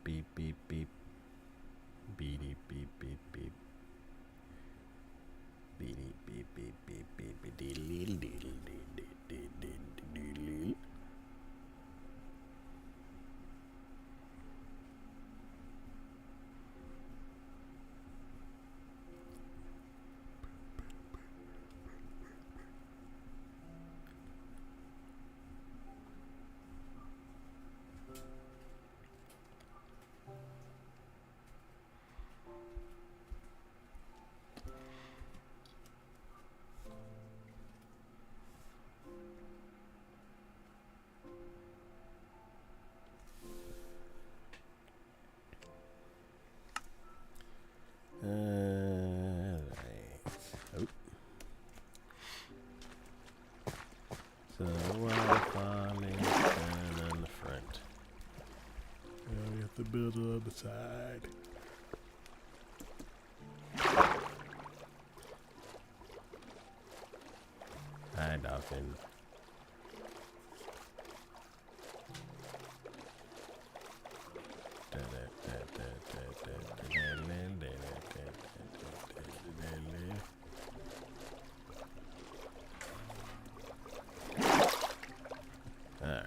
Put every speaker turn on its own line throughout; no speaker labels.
beep beep beep. Beep beep beep beep beep. Beep beep beep beep beep beep. Diddle diddle diddle diddle. So while falling down on the front, we have to build it on the side. Hi, dolphin. Alright.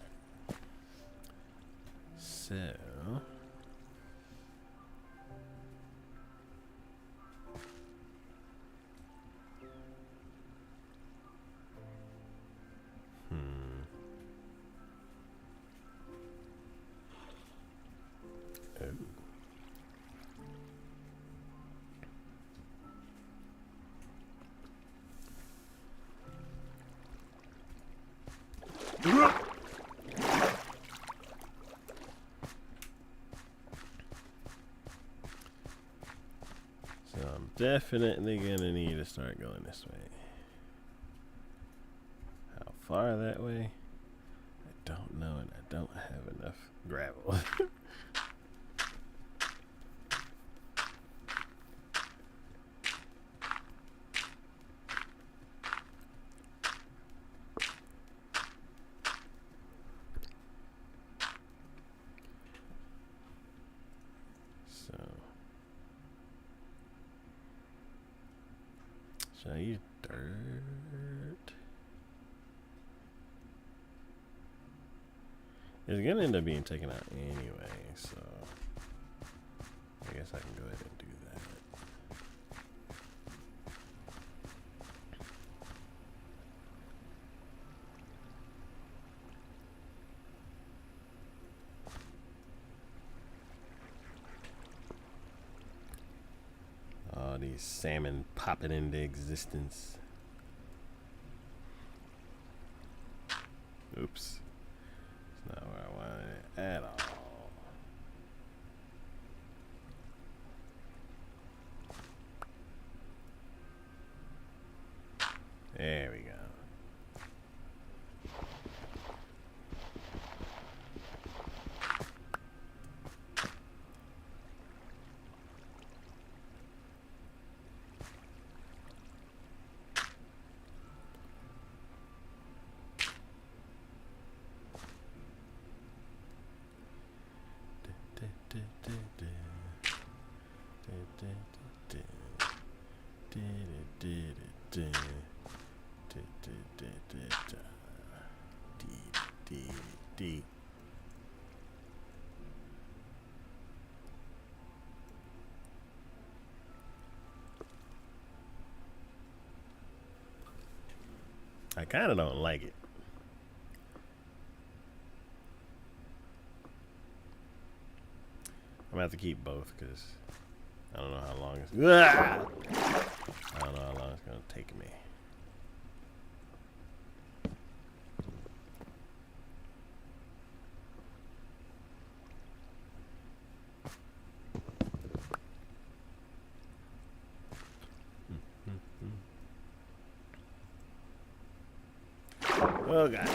So I'm definitely gonna need to start going this way. How far that way? I don't know, and I don't have enough gravel. Should I use dirt? It's gonna end up being taken out anyway, so I guess I can go ahead and do that. All these salmon popping into existence. Oops. It's not where I wanted it at all. There we go. I kind of don't like it. I'm gonna have to keep both because I don't know how long it's. I don't know how long it's gonna take me. Oh God.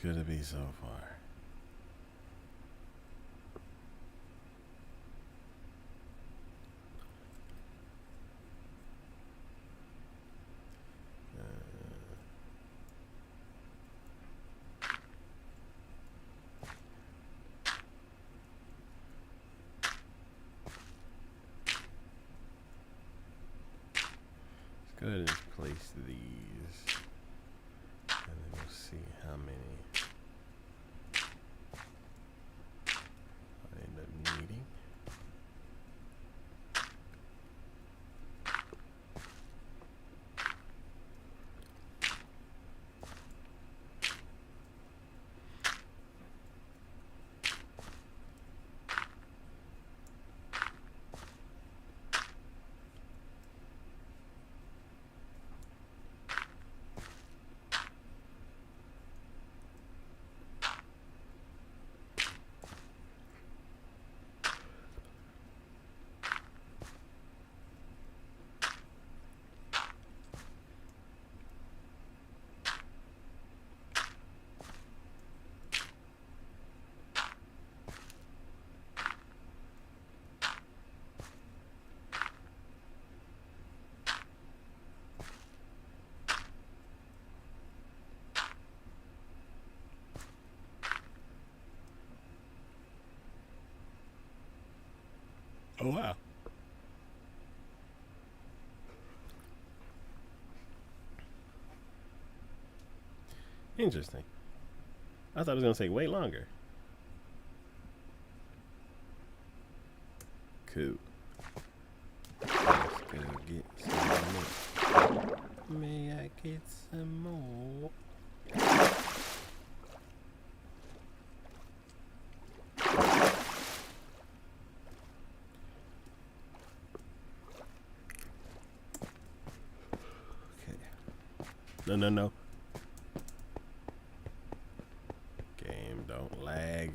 could it be so far? Let's go ahead and place these, and then we'll see how many I end up needing. Oh wow. Interesting. I thought it was gonna take way longer. Cool. Let's go get some more. May I get some more? Okay. No. Game, don't lag.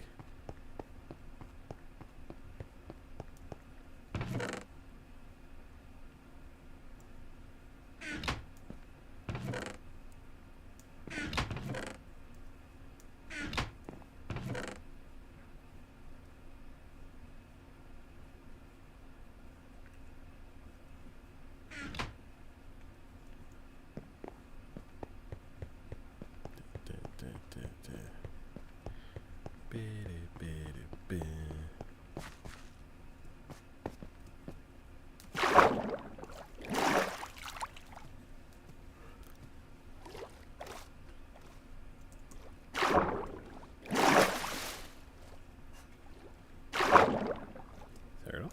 Turtle?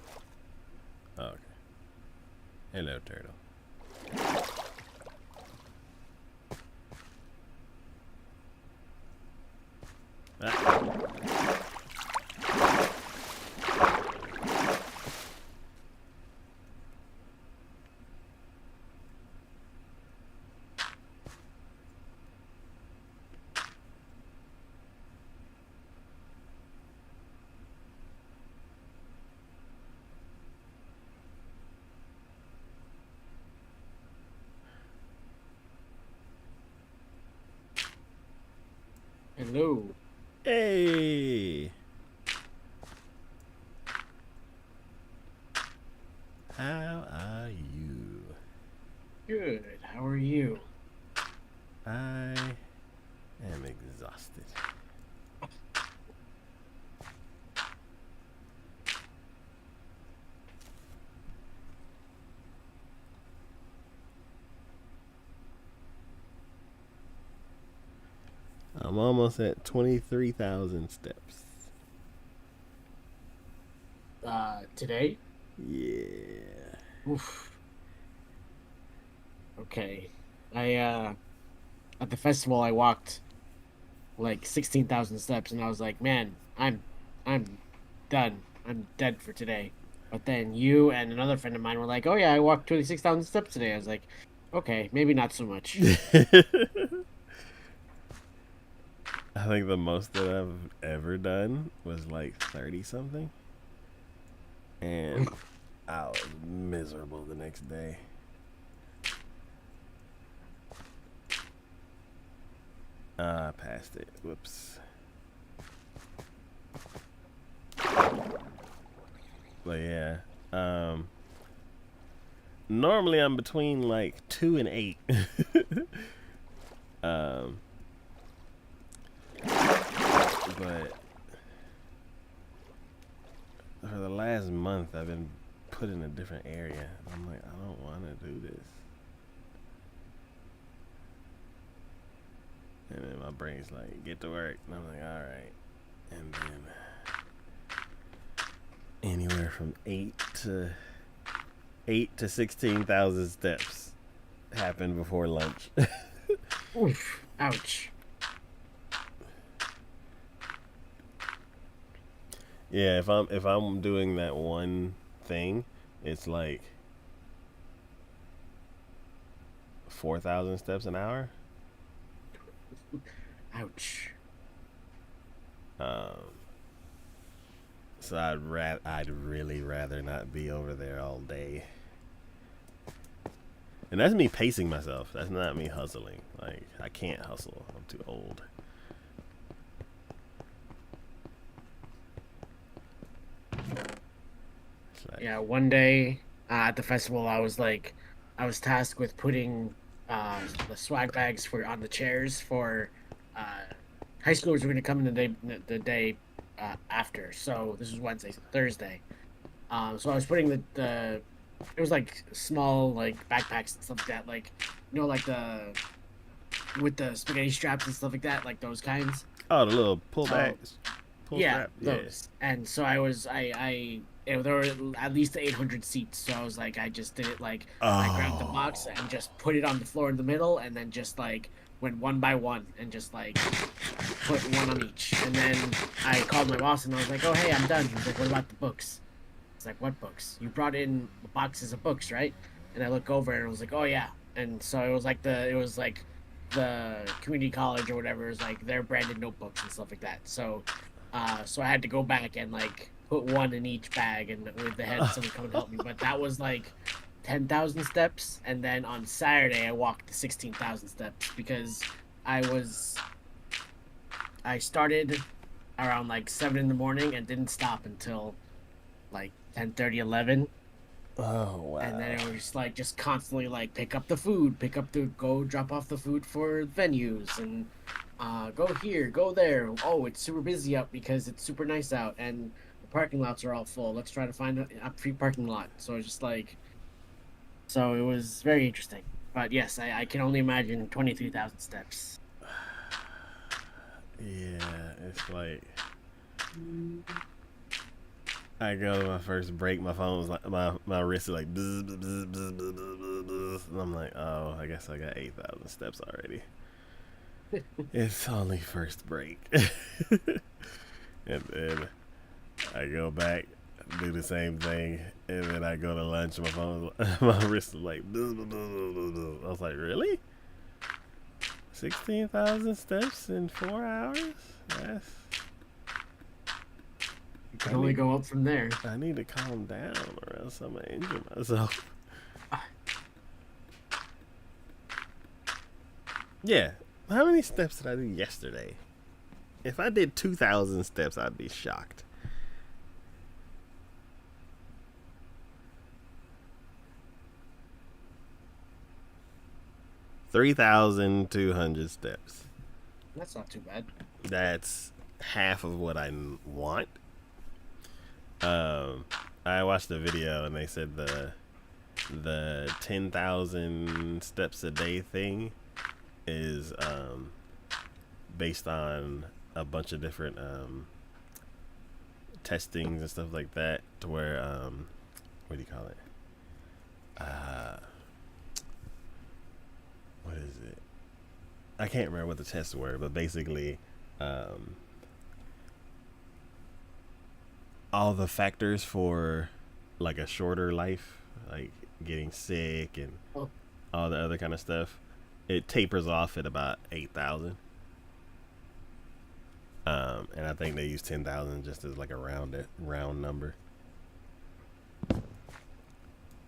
Oh, okay. Hello, turtle. Ah.
Hello.
Hey! How are you?
Good. How are you?
I am exhausted. I'm almost at 23,000 steps.
Today?
Yeah.
Oof. Okay. At the festival I walked like 16,000 steps and I was like, man, I'm done. I'm dead for today. But then you and another friend of mine were like, oh yeah, I walked 26,000 steps today. I was like, okay, maybe not so much.
I think the most that I've ever done was like 30 something. And I was miserable the next day. I passed it. Whoops. But yeah. Normally I'm between like 2 and 8. um, but for the last month I've been put in a different area. I'm like, I don't want to do this. And then my brain's like, get to work. And I'm like, all right. And then anywhere from 8 to 16,000 steps happened before lunch.
Oof. Ouch.
Yeah, if I'm doing that one thing, it's like 4,000 steps an hour.
Ouch.
Um, so I'd really rather not be over there all day. And that's me pacing myself. That's not me hustling. Like, I can't hustle. I'm too old. Like,
Yeah, one day at the festival, I was tasked with putting the swag bags for on the chairs for uh, high schoolers were going to come in the day after. So this was Wednesday, Thursday. So I was putting the it was like small like backpacks and stuff like that, like like the with the spaghetti straps and stuff like that, like those kinds.
oh, the little
So
pull
yeah,
strap. Yeah.
those. And so there were at least 800 seats. So I was like, I just did it like I grabbed the box
Oh.
and just put it on the floor in the middle, and then just like went one by one and just like put one on each. And then I called my boss and I was like, oh hey, I'm done. He's like, what about the books? It's like, what books? You brought in boxes of books, right? And I look over and I was like, oh yeah. And so it was like the community college or whatever is like their branded notebooks and stuff like that. So I had to go back and like put one in each bag, and with the head someone come and help me. But that was like 10,000 steps, and then on Saturday I walked 16,000 steps because I was I started around like 7 in the morning and didn't stop until like 10:30, 11.
Oh
And then
wow.
it was like just constantly like pick up the food, pick up the go drop off the food for venues, and go here, go there. Oh, it's super busy out because it's super nice out, and the parking lots are all full. Let's try to find a free parking lot. So it's just like, so it was very interesting. But yes, I can only imagine 23,000 steps.
Yeah, it's like I go to my first break, my phone was like my wrist is like bzz, bzz, bzz, bzz, bzz, bzz, bzz, and I'm like, oh, I guess I got 8,000 steps already. It's only first break. And then I go back, do the same thing, and then I go to lunch. My phone, my wrist is like, bzz, bzz, bzz, bzz, bzz. I was like, really? 16,000 steps in 4 hours? That's.
You can
I
only
need,
go up from there.
I need to calm down, or else I'm gonna injure myself. Yeah. How many steps did I do yesterday? If I did 2,000 steps, I'd be shocked. 3,200 steps.
That's not too bad.
That's half of what I want. Um, I watched the video and they said the 10,000 steps a day thing is based on a bunch of different testings and stuff like that. To where what do you call it? What is it? I can't remember what the tests were, but basically, um, all the factors for like a shorter life, like getting sick and
Oh,
all the other kind of stuff, it tapers off at about 8,000. And I think they use 10,000 just as like a round number.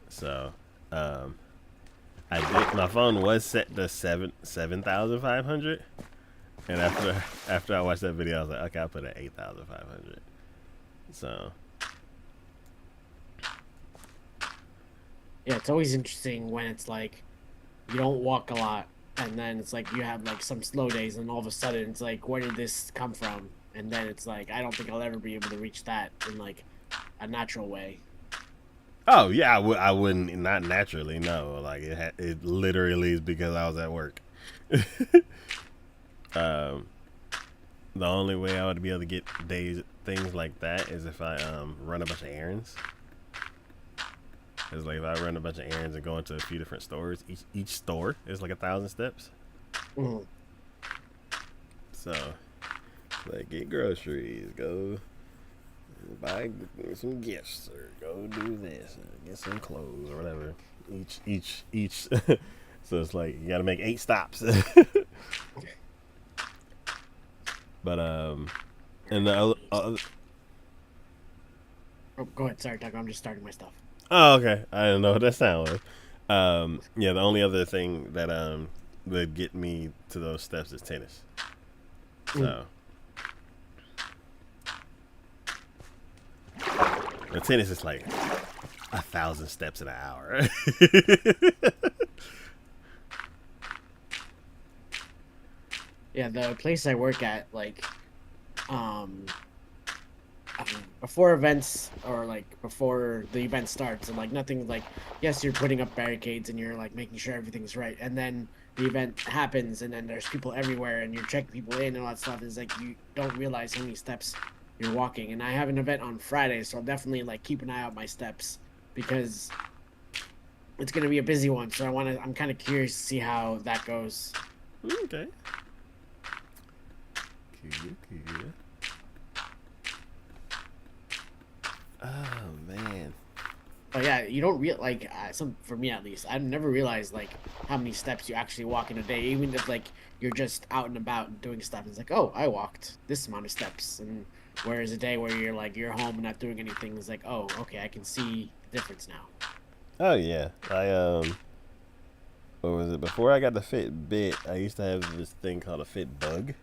So, I did. My phone was set to 7,500, And after I watched that video, I was like, okay, I put it at 8,500. So
Yeah, it's always interesting when it's like you don't walk a lot, and then it's like you have like some slow days, and all of a sudden it's like, where did this come from? And then it's like, I don't think I'll ever be able to reach that in like a natural way.
oh yeah, I wouldn't, not naturally, no. Like it literally is because I was at work. um, the only way I would be able to get things like that is if I run a bunch of errands. It's like if I run a bunch of errands and go into a few different stores, each store is like 1,000 steps.
Mhm.
So like get groceries, go buy some gifts, or go do this, or get some clothes or whatever. Each. So it's like you got to make 8 stops. But and the other,
Oh, go ahead. Sorry, Taco. I'm just starting my stuff.
oh okay, I didn't know what that sound was. Yeah, the only other thing that would get me to those steps is tennis.
Mm.
So the tennis is like 1,000 steps in an hour.
Yeah, the place I work at, like, um, before events or like before the event starts, and like nothing like, yes, you're putting up barricades and you're like making sure everything's right, and then the event happens, and then there's people everywhere, and you're checking people in and all that stuff. Is like you don't realize how many steps you're walking. And I have an event on Friday, so I'll definitely like keep an eye out my steps because it's gonna be a busy one. So I'm kind of curious to see how that goes.
Okay. Cool. Oh man.
But yeah, you don't real like some for me at least. I've never realized like how many steps you actually walk in a day, even if like you're just out and about and doing stuff. It's like, oh, I walked this amount of steps, and whereas a day where you're like you're home and not doing anything is like, oh, okay, I can see the difference now.
Oh yeah. What was it? Before I got the Fitbit, I used to have this thing called a Fit Bug.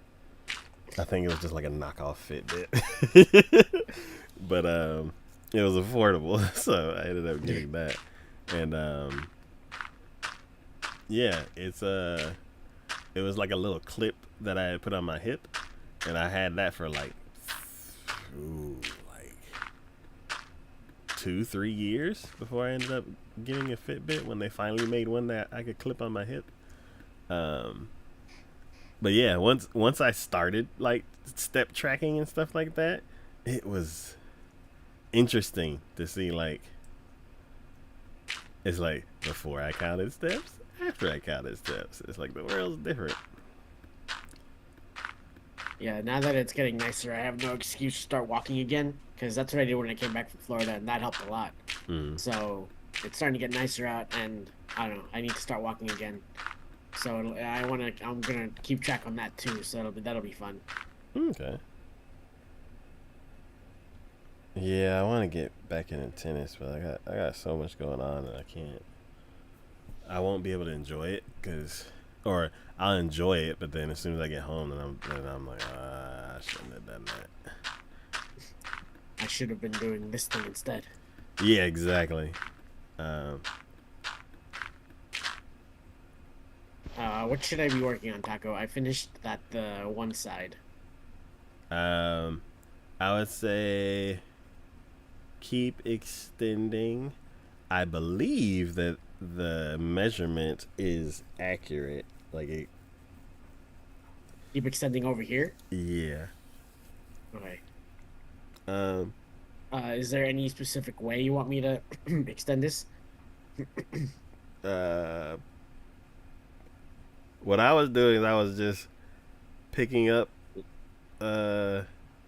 I think it was just like a knockoff Fitbit. But it was affordable, so I ended up getting that. And yeah, it was like a little clip that I had put on my hip, and I had that for like like 2-3 years before I ended up getting a Fitbit when they finally made one that I could clip on my hip. Um, but yeah, once I started like step tracking and stuff like that, it was interesting to see like it's like before I counted steps, after I counted steps. It's like the world's different.
Yeah, now that it's getting nicer, I have no excuse to start walking again because that's what I did when I came back from Florida, and that helped a lot.
Mm.
So it's starting to get nicer out, and I don't know. I need to start walking again. So I'm gonna keep track on that too. So that'll be fun.
Okay. Yeah, I want to get back into tennis, but I got so much going on that I won't be able to enjoy it or I'll enjoy it, but then as soon as I get home, then I'm like, I shouldn't have done that.
I should have been doing this thing instead.
Yeah, exactly. Um,
What should I be working on, Taco? I finished that the one side.
um, I would say keep extending. I believe that the measurement is accurate. Like it,
Keep extending over here.
yeah.
Okay.
Um,
Is there any specific way you want me to extend this?
uh, what I was doing is I was just picking up, uh,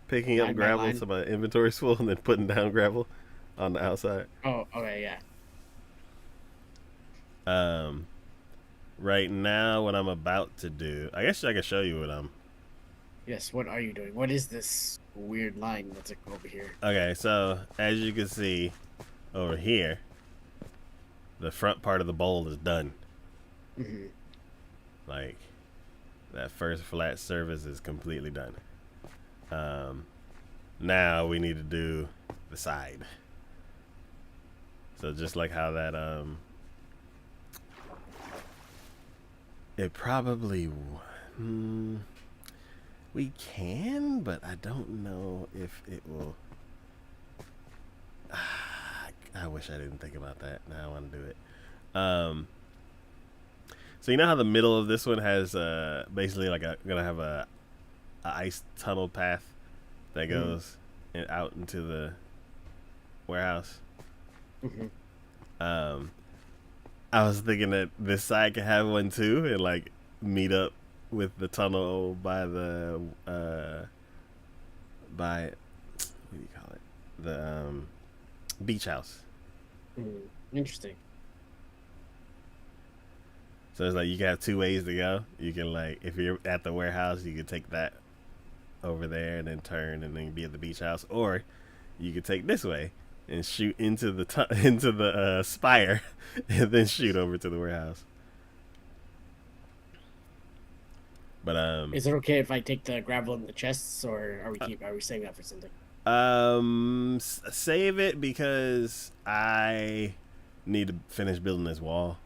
picking up
Line by
gravel
line.
so my inventory's full, and then putting down gravel on the outside.
Oh, okay, yeah.
Um, right now, what I'm about to do, I guess I can show you what I'm.
Yes. What are you doing? What is this weird line that's like over here?
Okay, so as you can see over here, the front part of the bowl is done.
Hmm.
Like That first flat surface is completely done. Now we need to do the side. So just like how that it probably we can, but I don't know if it will. I wish I didn't think about that. Now I want to do it. So you know how the middle of this one has basically like gonna have a ice tunnel path that goes out into the warehouse. I was thinking that this side could have one too, and like meet up with the tunnel by the by what do you call it? The beach house.
Interesting.
So it's like you can have two ways to go. You can like if you're at the warehouse, you can take that over there and then turn and then be at the beach house, or you could take this way and shoot into the into the spire and then shoot over to the warehouse. But
is it okay if I take the gravel in the chests, or are we saving that for something?
Save it because I need to finish building this wall.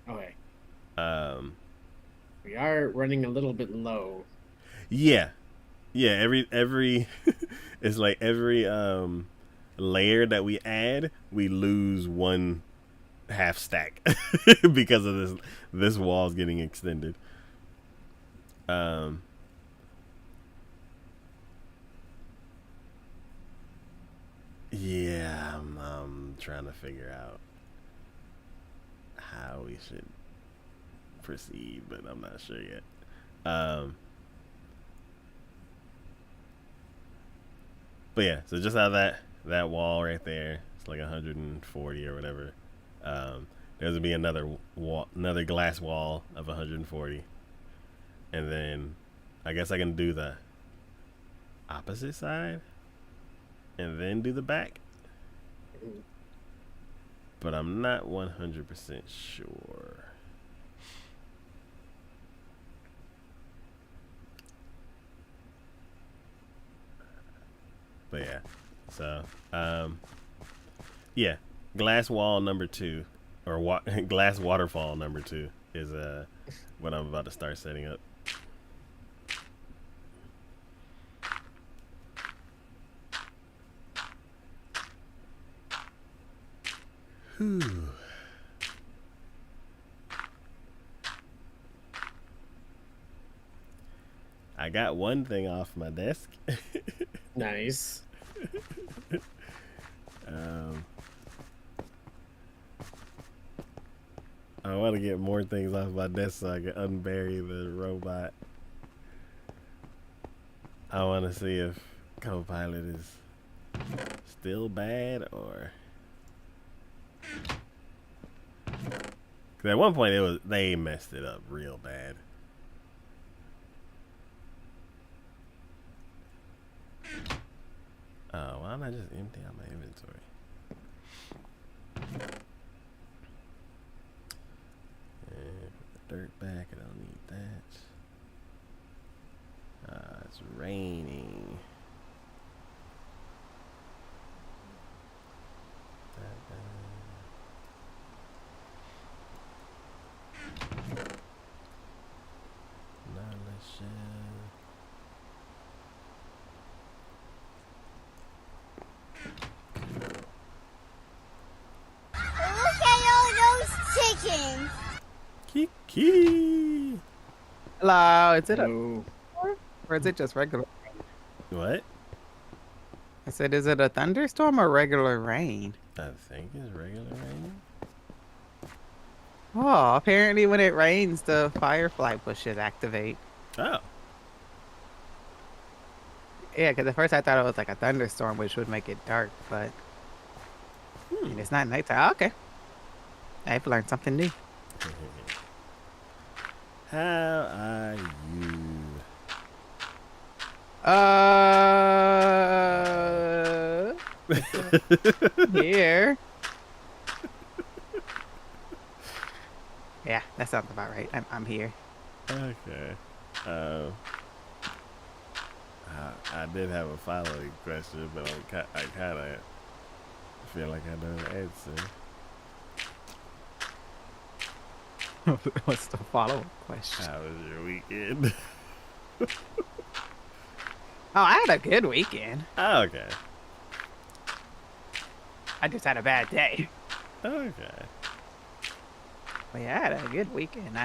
Okay. We are running a little bit low.
Yeah. Every it's like every layer that we add, we lose one half stack because of this wall's getting extended. Yeah, I'm trying to figure out how we should proceed, but I'm not sure yet. But yeah, so just how that wall right there, it's like 140 or whatever. There's gonna be another wall, another glass wall of 140, and then I guess I can do the opposite side and then do the back. But I'm not 100% sure. But yeah, so yeah, glass wall number 2, or glass waterfall number 2 is what I'm about to start setting up. Whew. I got one thing off my desk.
Nice.
I want to get more things off my desk so I can unbury the robot. I want to see if Copilot is still bad or... Cause at one point they messed it up real bad. Oh, why don't I just empty out my inventory? And put the dirt back. I don't need that. It's raining. Kiki.
Hello, is it a storm or is it just regular rain?
What?
I said, is it a thunderstorm or regular rain?
I think it's regular rain.
Oh, apparently when it rains, the firefly bushes activate.
Oh.
Yeah, because at first I thought it was like a thunderstorm, which would make it dark, but it's not nighttime. Oh, okay. I've learned something new.
How are you?
Here. Yeah, that sounds about right. I'm here.
Okay. Uh, I did have a following question, but I kind of feel like I know the answer.
What's the follow-up question?
How was your weekend?
Oh, I had a good weekend.
Oh, okay.
I just had a bad day.
Okay.
But yeah, I had a good weekend.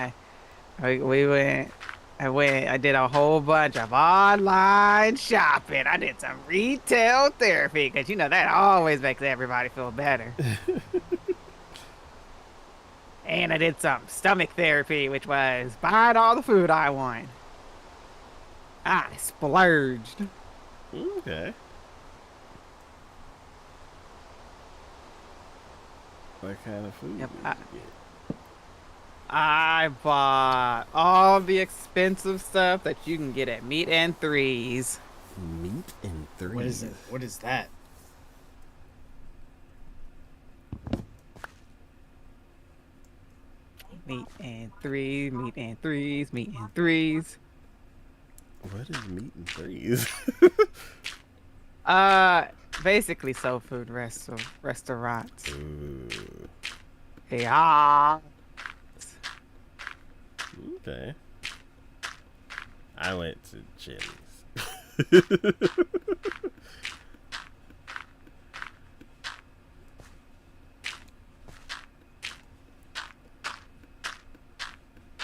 We went. I did a whole bunch of online shopping. I did some retail therapy because you know that always makes everybody feel better. And I did some stomach therapy, which was buying all the food I want. I splurged.
Okay. What kind of food
Yep,
did you get?
I bought all the expensive stuff that you can get at Meat and Threes.
Meat and Threes.
What is it? What is that?
Meat and Threes, Meat and Threes, Meat and Threes.
What is Meat and Threes?
Basically soul food restaurants.
Ooh.
Yeah.
Okay. I went to Chili's.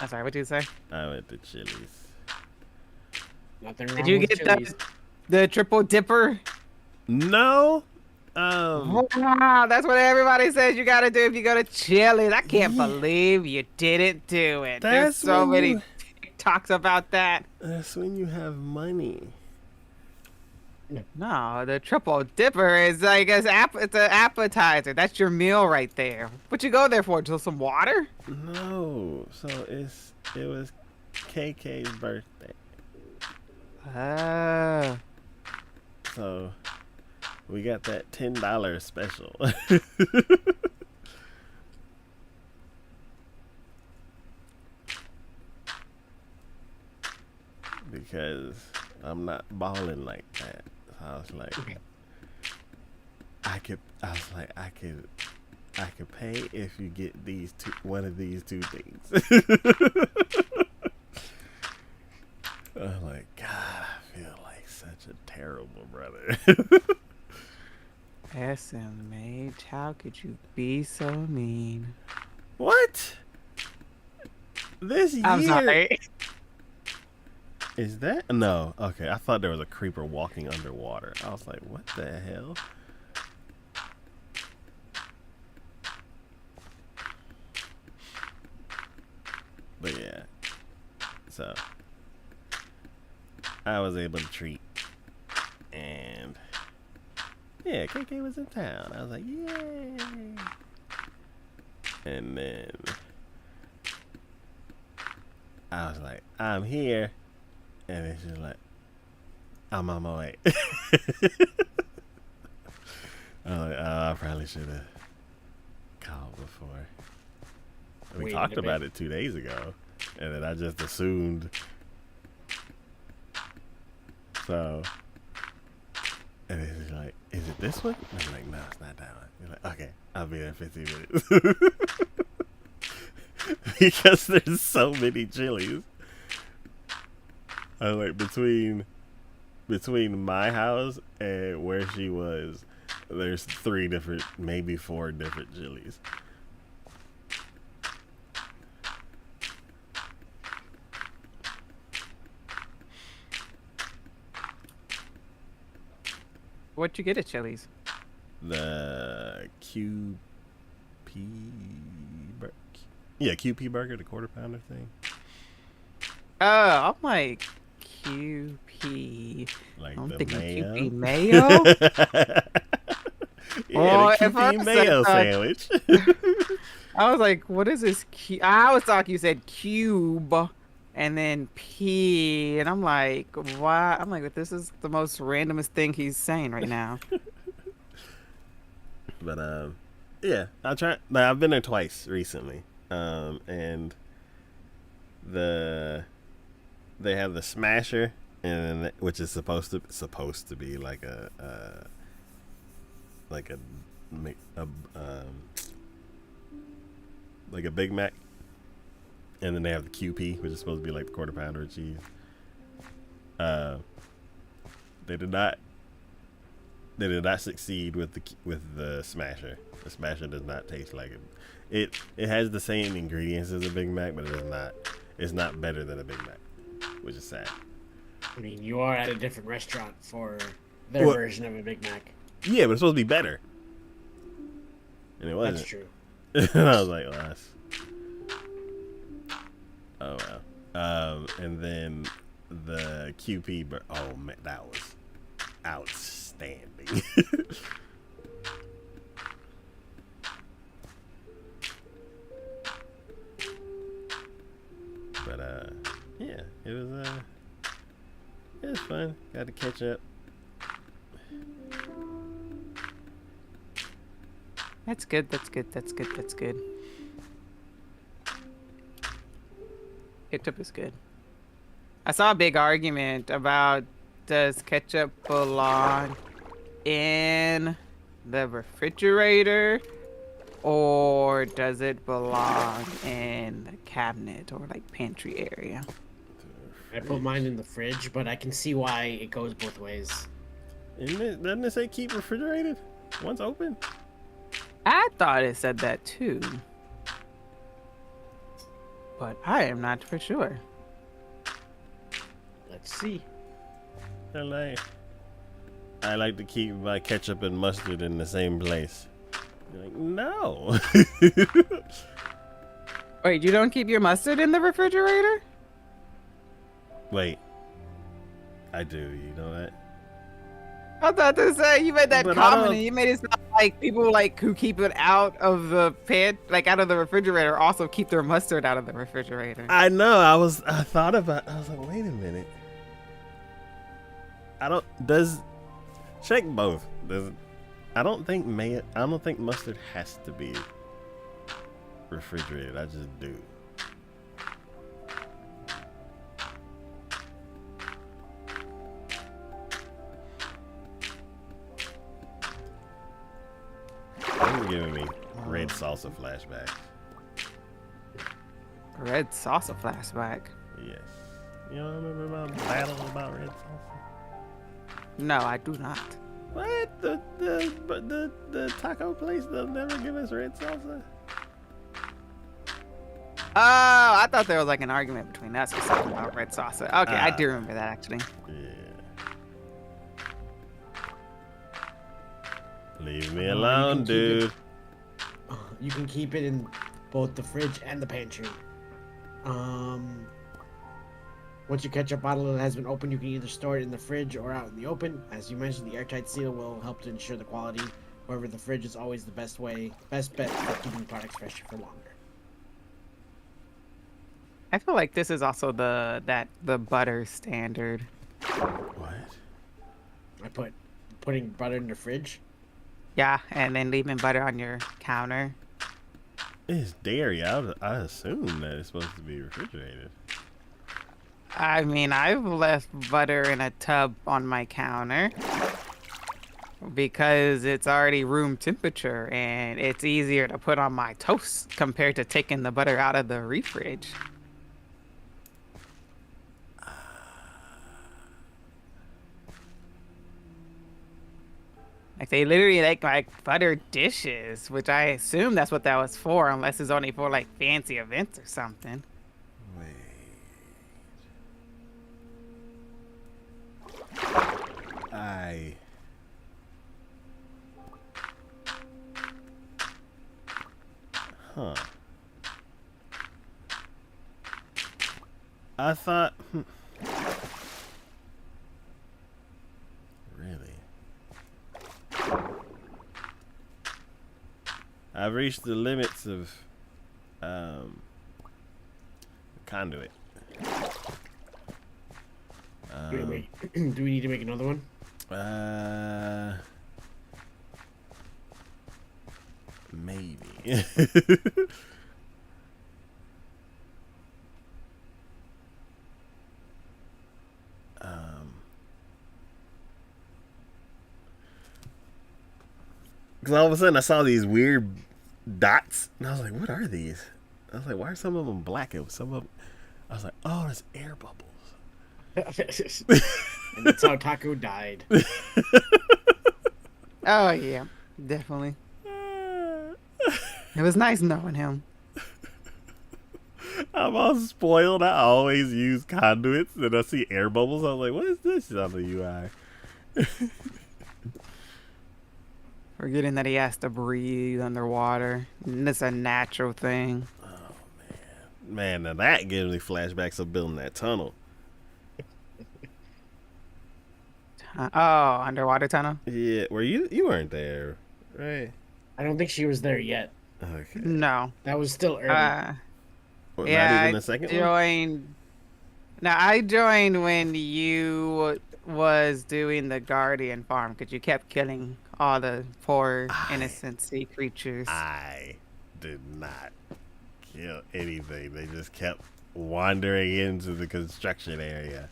I'm sorry, what did you say?
I went to Chili's.
Nothing wrong
Did you
with
get
Chili's.
the triple dipper?
No.
That's what everybody says you gotta do if you go to Chili's. I can't
Yeah.
believe you didn't do it. There's
That's
so
when
many
you-
TikToks about that.
That's when you have money.
No, the triple dipper is like it's an appetizer. That's your meal right there. What you go there for? Just some water?
No. So it was KK's birthday. So we got that $10 special. Because I'm not balling like that. So I was like, I could pay if you get one of these two things. I'm like, God, I feel like such a terrible brother.
SMH, how could you be so mean?
What? This year?
I'm sorry.
Is that? No. Okay, I thought there was a creeper walking underwater. I was like, what the hell? But yeah. So, I was able to treat. And, yeah, KK was in town. I was like, yay! And then, I was like, I'm here. And then she's like, I'm on my way. I'm like, oh, I probably should have called before. We
Wait a
talked
minute.
about it 2 days ago. And then I just assumed. So, and then she's like, is it this one? And I'm like, no, it's not that one. You're like, okay, I'll be there in 15 minutes. Because there's so many Chili's. I was like, between my house and where she was, there's 3 different, maybe 4 different Chili's.
What'd you get at Chili's?
The QP burger. Yeah, QP burger, the quarter pounder thing.
Oh, I'm like QP.
Like
I'm
the
thinking
mayo.
QP mayo.
Yeah,
Oh,
the
at
QP
first
mayo
I thought-
sandwich.
I was like, what is this? I always thought you said cube and then P. And I'm like, why? I'm like, this is the most randomest thing he's saying right now.
But yeah, I've been there twice recently. And the they have the Smasher, and which is supposed to be like like a like a Big Mac, and then they have the QP, which is supposed to be like the quarter pounder of cheese. They did not succeed with the Smasher. The Smasher does not taste like it. It has the same ingredients as a Big Mac, but it's not better than a Big Mac, which is sad.
I mean, you are at a different restaurant for their version of a Big Mac.
Yeah, but it's supposed to be better. And it wasn't.
That's true.
And I was like, well, that's... Oh, wow. And then the QP... Oh, man, that was outstanding. But, yeah, it was fun. Got to catch up.
That's good. That's good. That's good. That's good. Ketchup is good. I saw a big argument about does ketchup belong in the refrigerator or does it belong in the cabinet or like pantry area?
I put mine in the fridge, but I can see why it goes both ways.
Doesn't it say keep refrigerated once open?
I thought it said that too, but I am not for sure.
Let's see.
I like to keep my ketchup and mustard in the same place. You're like, no.
Wait, you don't keep your mustard in the refrigerator?
Wait, I do. You know that?
I thought to say you made that
But
comment and you made it sound like people like who keep it out of the pan, like out of the refrigerator, also keep their mustard out of the refrigerator.
I know. I thought about. I was like, wait a minute. Check both. I don't think mustard has to be refrigerated. I just do. You're giving me red salsa flashbacks.
Red salsa flashback.
Yes. You don't remember my battle about red salsa?
No, I do not.
What? The taco place, they'll never give us red salsa?
Oh, I thought there was like an argument between us or something about red salsa. Okay, I do remember that actually.
Yeah. Leave me alone, dude.
You can keep it in both the fridge and the pantry. Once your ketchup bottle has been opened, you can either store it in the fridge or out in the open. As you mentioned, the airtight seal will help to ensure the quality. However, the fridge is always the best bet for keeping products fresh for longer.
I feel like this is also the butter standard.
What?
Putting butter in the fridge.
Yeah, and then leaving butter on your counter.
It's dairy. I assume that it's supposed to be refrigerated.
I mean, I've left butter in a tub on my counter because it's already room temperature and it's easier to put on my toast compared to taking the butter out of the refrige. Like they literally like butter dishes, which I assume that's what that was for, unless it's only for like fancy events or something.
Wait. Huh. I thought... Really? I've reached the limits of conduit.
Do we need to make another one?
Maybe. Because all of a sudden I saw these weird dots, and I was like, "What are these?" I was like, "Why are some of them black and some of them?" I was like, "Oh, it's air bubbles."
And that's how Taco died.
Oh yeah, definitely. It was nice knowing him.
I'm all spoiled. I always use conduits, and I see air bubbles. I was like, "What is this on the UI?"
Forgetting that he has to breathe underwater. And it's a natural thing.
Man, now that gives me flashbacks of building that tunnel.
Oh, underwater tunnel?
Yeah, were you weren't there, right?
I don't think she was there yet.
Okay.
No.
That was still early.
Well,
Yeah,
not even
I
the second one.
joined. Now I joined when you was doing the guardian farm because you kept killing all the poor innocent sea creatures.
I did not kill anything. They just kept wandering into the construction area.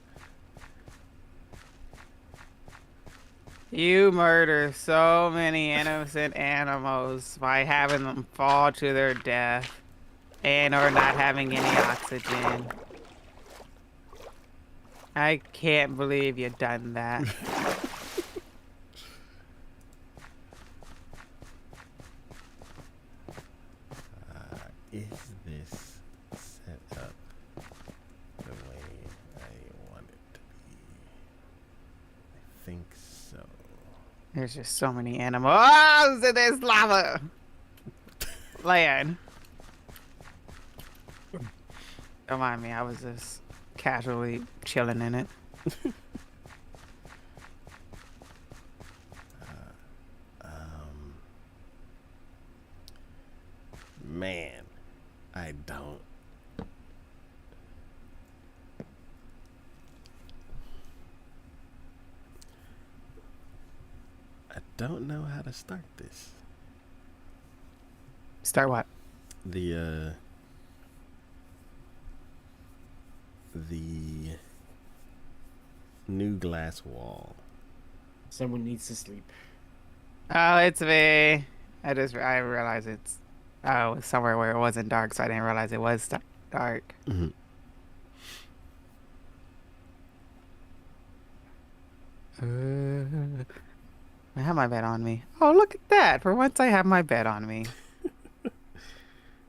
You murder so many innocent animals by having them fall to their death and or not having any oxygen. I can't believe you done that.
Is this set up the way I want it to be? I think so.
There's just so many animals. Oh, so there's lava. Land. Don't mind me, I was just casually chilling in it.
Man, I don't. I don't know how to start this.
Start what?
The new glass wall.
Someone needs to sleep.
Oh, it's me. I realized it's somewhere where it wasn't dark, so I didn't realize it was dark.
Mm-hmm.
I have my bed on me. Oh, look at that! For once, I have my bed on me.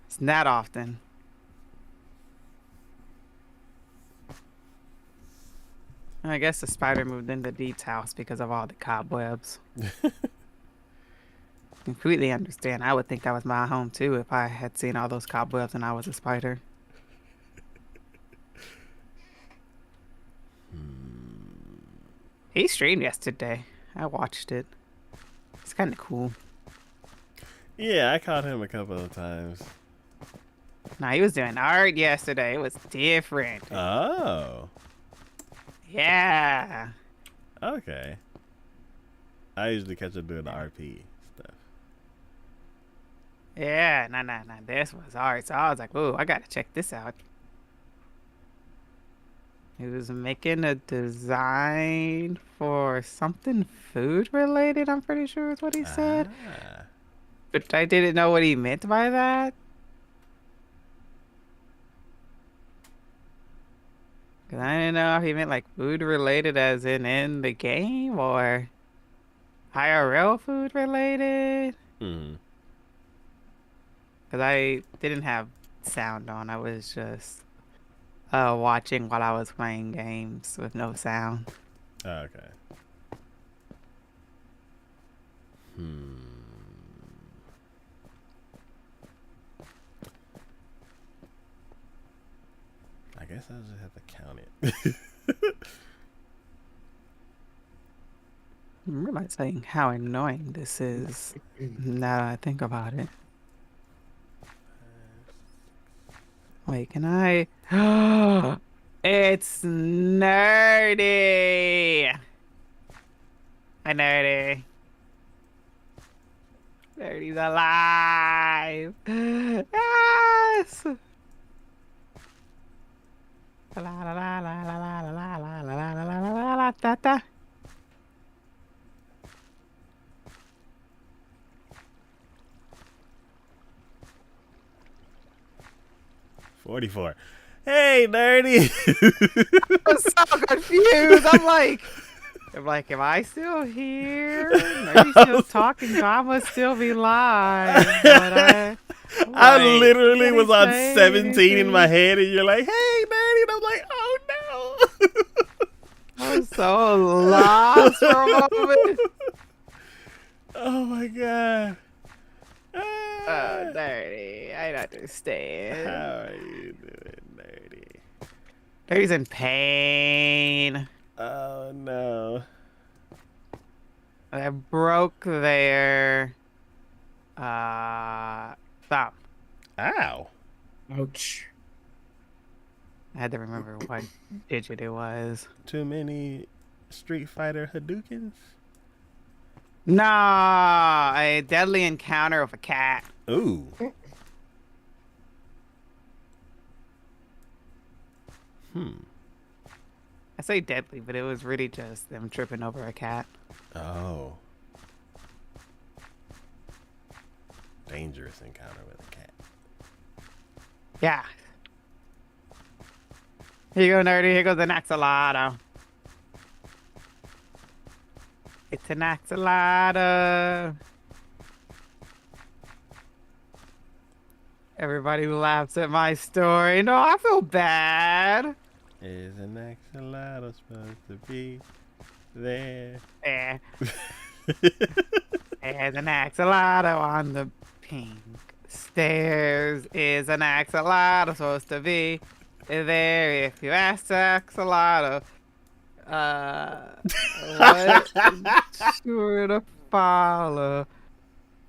It's not often. I guess the spider moved into Deep's house because of all the cobwebs. Completely understand. I would think that was my home too if I had seen all those cobwebs and I was a spider. He streamed yesterday. I watched it. It's kind of cool.
Yeah, I caught him a couple of times.
Nah, he was doing art yesterday. It was different.
Oh,
Yeah.
okay. I usually catch him doing the RP stuff.
Yeah, nah. This was art. So I was like, ooh, I gotta check this out. He was making a design for something food related, I'm pretty sure is what he said.
Ah.
But I didn't know what he meant by that. Cause I didn't know if he meant like food related as in the game or IRL food related.
Mm-hmm.
Cause I didn't have sound on. I was just watching while I was playing games with no sound.
Oh, okay. I guess I'll just have to count it.
I'm realizing how annoying this is now that I think about it. Wait, can I? It's nerdy. Hi, nerdy. Nerdy's alive. Yes. La la la la la la la la la la la la la la da da.
44. Hey, nerdy.
I'm so confused. I'm like, am I still here? Nerdy's still talking, so I must still be live. But I'm
I
like,
literally
did he
was on
say
17 in my
anything?
head, and you're like, hey, nerdy. And I'm like, oh, no.
I was so lost for a moment.
Oh, my God.
Oh, Nerdy, I don't understand.
How are you doing, nerdy?
Nerdy's in pain.
Oh, no.
I broke their thumb.
Ow.
Ouch.
I had to remember what digit it was.
Too many Street Fighter Hadoukens?
Nah, a deadly encounter with a cat.
Ooh.
I say deadly, but it was really just them tripping over a cat.
Oh. Dangerous encounter with a cat.
Yeah. Here you go, Nerdy. Here goes an axolotl. It's an axolotl. Everybody laughs at my story. No, I feel bad.
Is an axolotl supposed to be there?
There. There's an axolotl on the pink stairs. Is an axolotl supposed to be there? If you ask the axolotl, what sure to follow?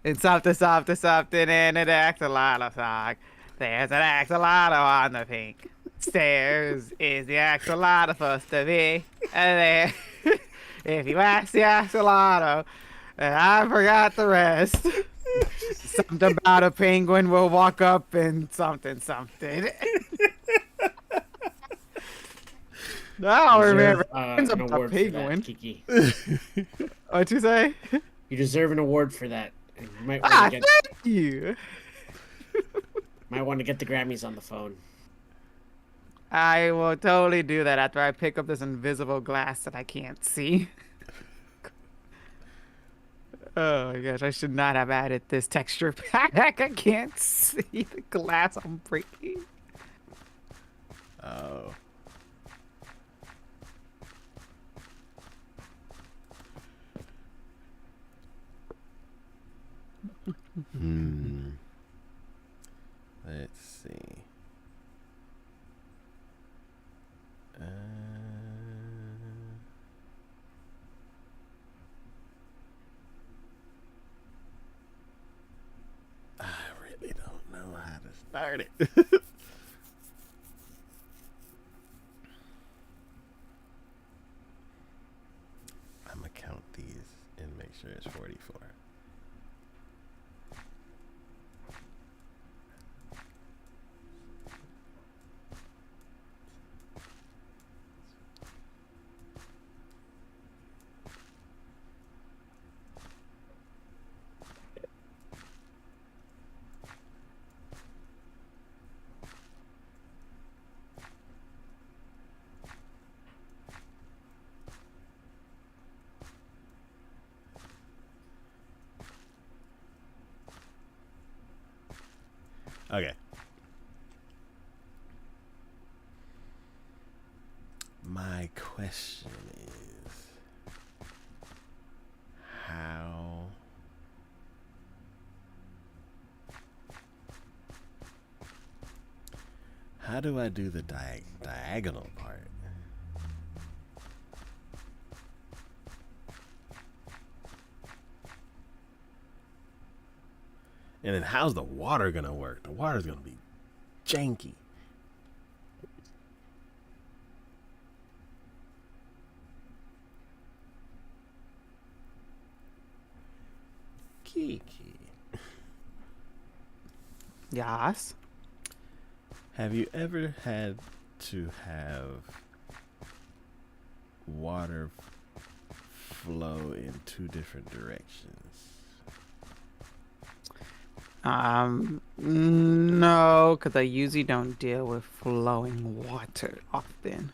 It's something in an axolotl song. There's an axolotl on the pink stairs. Is the axolotl supposed to be there? If you ask the axolotl, and I forgot the rest. Something about a penguin will walk up and something. I don't remember. It's
An
about
award for that,
penguin.
Kiki.
What'd you say?
You deserve an award for that. You might want
Ah,
to get
thank you.
the Grammys on the phone.
I will totally do that after I pick up this invisible glass that I can't see. Oh my gosh, I should not have added this texture pack. I can't see the glass I'm breaking.
Oh. Let's see. I really don't know how to start it. I'm gonna count these and make sure it's 44. Okay. My question is, how do I do the diagonal part? And then how's the water gonna work? The water's gonna be janky. Kiki,
Yes.
have you ever had to have water flow in two different directions?
No, because I usually don't deal with flowing water often.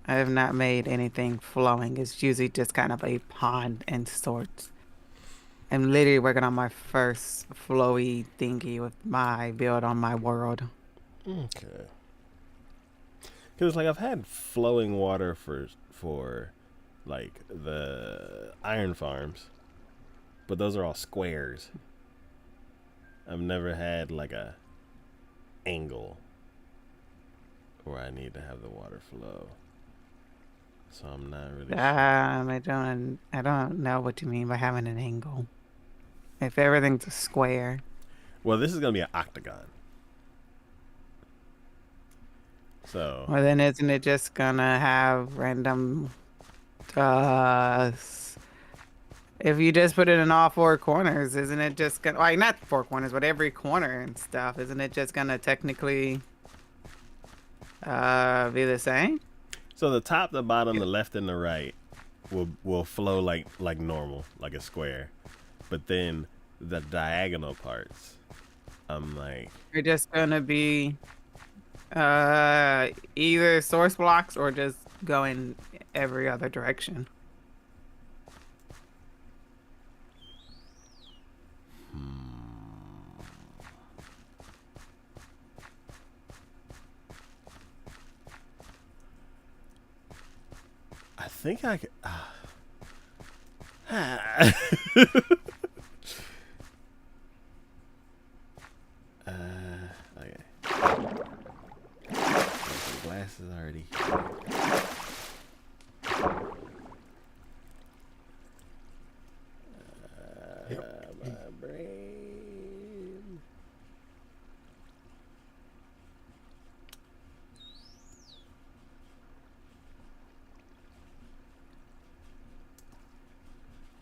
I have not made anything flowing. It's usually just kind of a pond and sorts. I'm literally working on my first flowy thingy with my build on my world.
Okay. Because like I've had flowing water for like the iron farms, but those are all squares. I've never had like a angle where I need to have the water flow. So I'm not really sure.
I don't know what you mean by having an angle. If everything's a square,
Well, this is gonna be an octagon. So
well then isn't it just gonna have random uh s- if you just put it in all four corners, isn't it just gonna like not four corners, but every corner and stuff, isn't it just gonna technically be the same?
so the top, the bottom, the left, and the right will flow like normal, like a square. But then the diagonal parts, I'm like,
You're just gonna be either source blocks or just going every other direction.
I think I could. Okay. Some glasses already. My brain.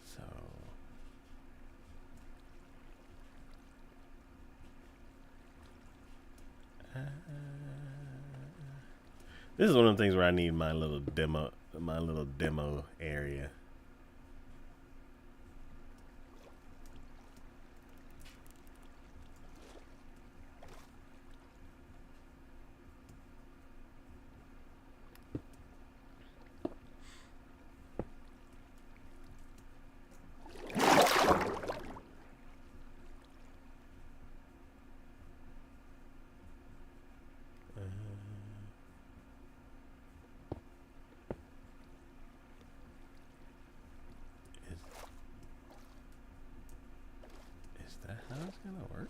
So. This is one of the things where I need my little demo area. Is that how it's gonna work?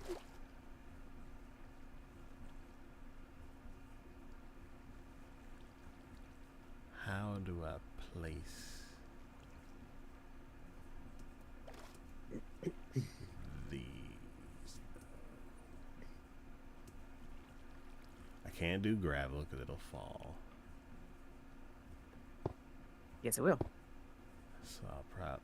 How do I place these? I can't do gravel because it'll fall.
Yes, it will.
So I'll probably.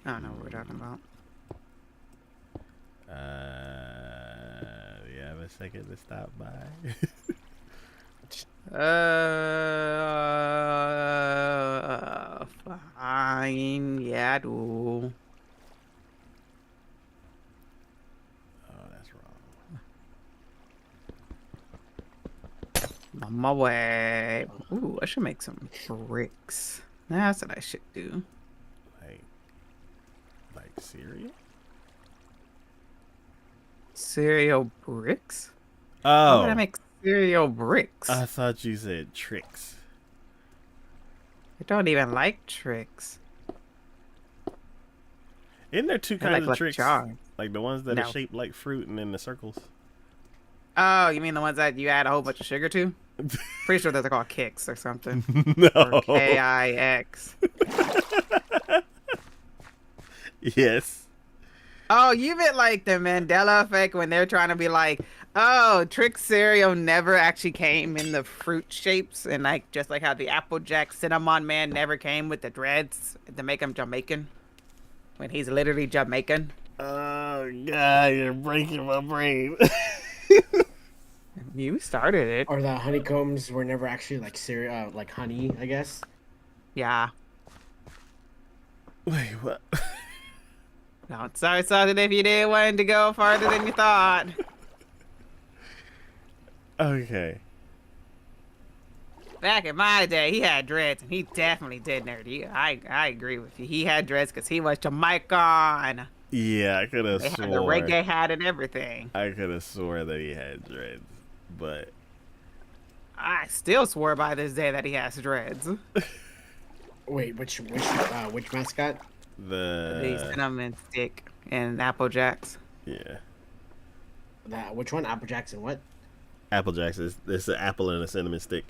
I don't know what we're talking about.
Do you have a second to stop by?
Fine. Yeah, I do.
Oh, that's wrong.
On my way. Ooh, I should make some bricks. That's what I should do.
Like cereal?
Cereal bricks? How would I
Oh,
make cereal bricks?
I thought you said tricks.
I don't even like tricks.
Isn't there two
I
kinds
like
of
Lucky
tricks?
Charms.
Like the ones that are
No.
shaped like fruit and then the circles?
Oh, you mean the ones that you add a whole bunch of sugar to? Pretty sure those are called Kix or something.
No.
Or Kix.
Yes.
Oh, you meant like the Mandela effect when they're trying to be like, oh, Trick cereal never actually came in the fruit shapes, and like just like how the Applejack Cinnamon Man never came with the dreads to make him Jamaican when he's literally Jamaican.
Oh God, you're breaking my brain.
You started it.
Or the honeycombs were never actually like like honey, I guess.
Yeah.
Wait, what?
Don't start something if you didn't want it to go farther than you thought.
Okay.
Back in my day, he had dreads, and he definitely did nerdy. I agree with you. He had dreads because he was Jamaican.
Yeah, I could have
They had the
swore.
reggae hat and everything.
I could have swore that he had dreads, but
I still swear by this day that he has dreads.
Wait, which mascot?
The cinnamon stick and Apple Jacks.
Yeah,
Which one? Apple Jackson? What?
Apple Jacks is this an apple and a cinnamon stick.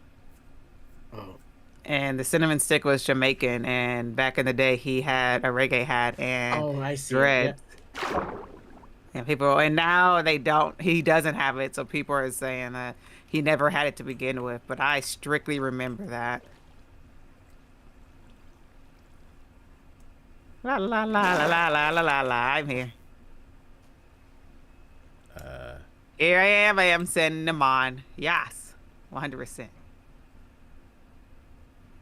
Oh,
And the cinnamon stick was Jamaican, and back in the day, he had a reggae hat and
I see.
dreads.
Yeah.
And now they don't. He doesn't have it, so people are saying that he never had it to begin with. But I strictly remember that. La la la la la la la la la. I'm here. Here I am sending them on. Yes, 100%.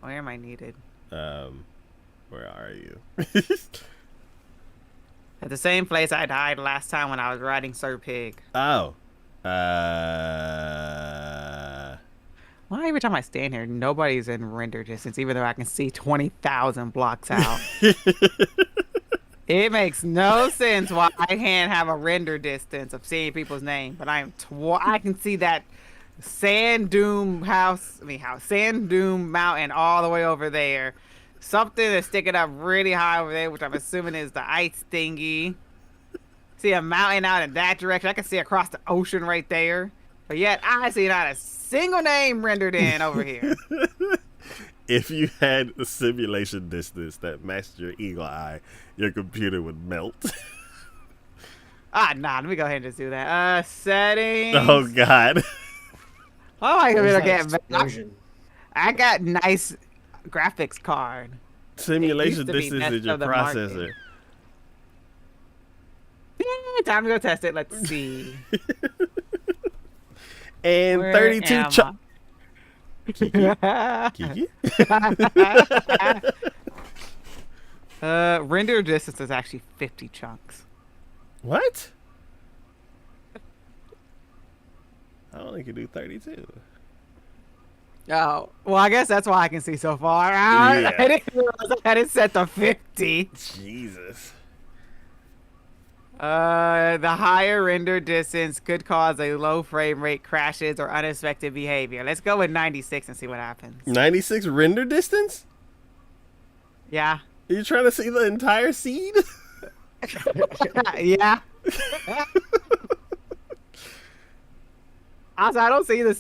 Where am I needed?
Where are you?
At the same place I died last time when I was riding Sir Pig.
Oh,
Why every time I stand here, nobody's in render distance, even though I can see 20,000 blocks out. It makes no sense why I can't have a render distance of seeing people's name, but I can see that sand dune mountain all the way over there. Something that's sticking up really high over there, which I'm assuming is the ice thingy. See a mountain out in that direction. I can see across the ocean right there. But yet I see not a single name rendered in over here.
If you had a simulation distance that matched your eagle eye, your computer would melt.
Nah, let me go ahead and just do that. Settings.
Oh God.
Oh my
What was that
god,
explosion?
I got nice graphics card.
Simulation
to be
distance
best
is your
of the
processor.
market. Time to go test it. Let's see.
And
Where
32
am
chunk. Kiki?
Render distance is actually 50 chunks.
What? I only can do 32.
Oh, well, I guess that's why I can see so far.
Yeah.
I didn't realize I had it set to 50.
Jesus.
The higher render distance could cause a low frame rate, crashes, or unexpected behavior. Let's go with 96 and see what happens.
96 render distance?
Yeah.
Are you trying to see the entire seed?
Yeah. Also, I don't see the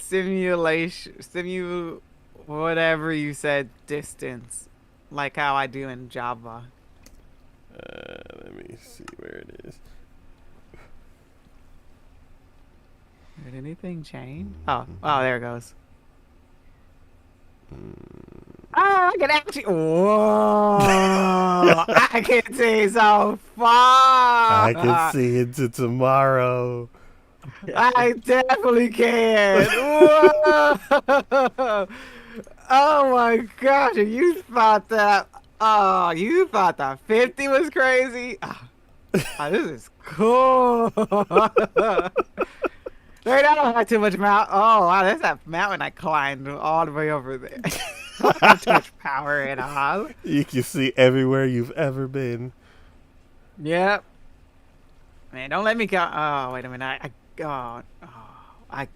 simulation, whatever you said, distance, like how I do in Java.
Let me see where it is.
Did anything change? Oh, there it goes. Oh, I can actually. Whoa! I can see so far.
I can see into tomorrow.
I definitely can. Whoa! Oh my gosh! And you thought that? Oh, you thought that 50 was crazy? Oh, this is cool. Right, I don't have too much mountain. Oh wow, there's that mountain I climbed all the way over there. I have too much power in all.
You can see everywhere you've ever been.
Yep. Man, don't let me go. Oh, wait a minute. I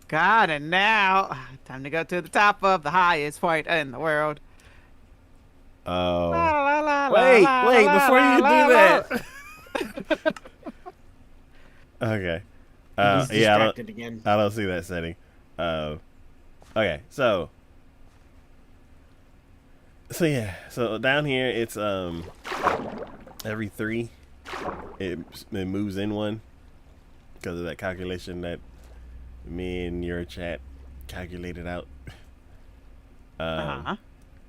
got it now. Time to go to the top of the highest point in the world.
Oh.
La, la, la,
Wait,
la,
wait,
la,
before
la,
you
la,
do that. Okay.
He's
Yeah,
distracted again.
I don't see that setting. Okay, so yeah, so down here it's every 3 it moves in one because of that calculation that me and your chat calculated out.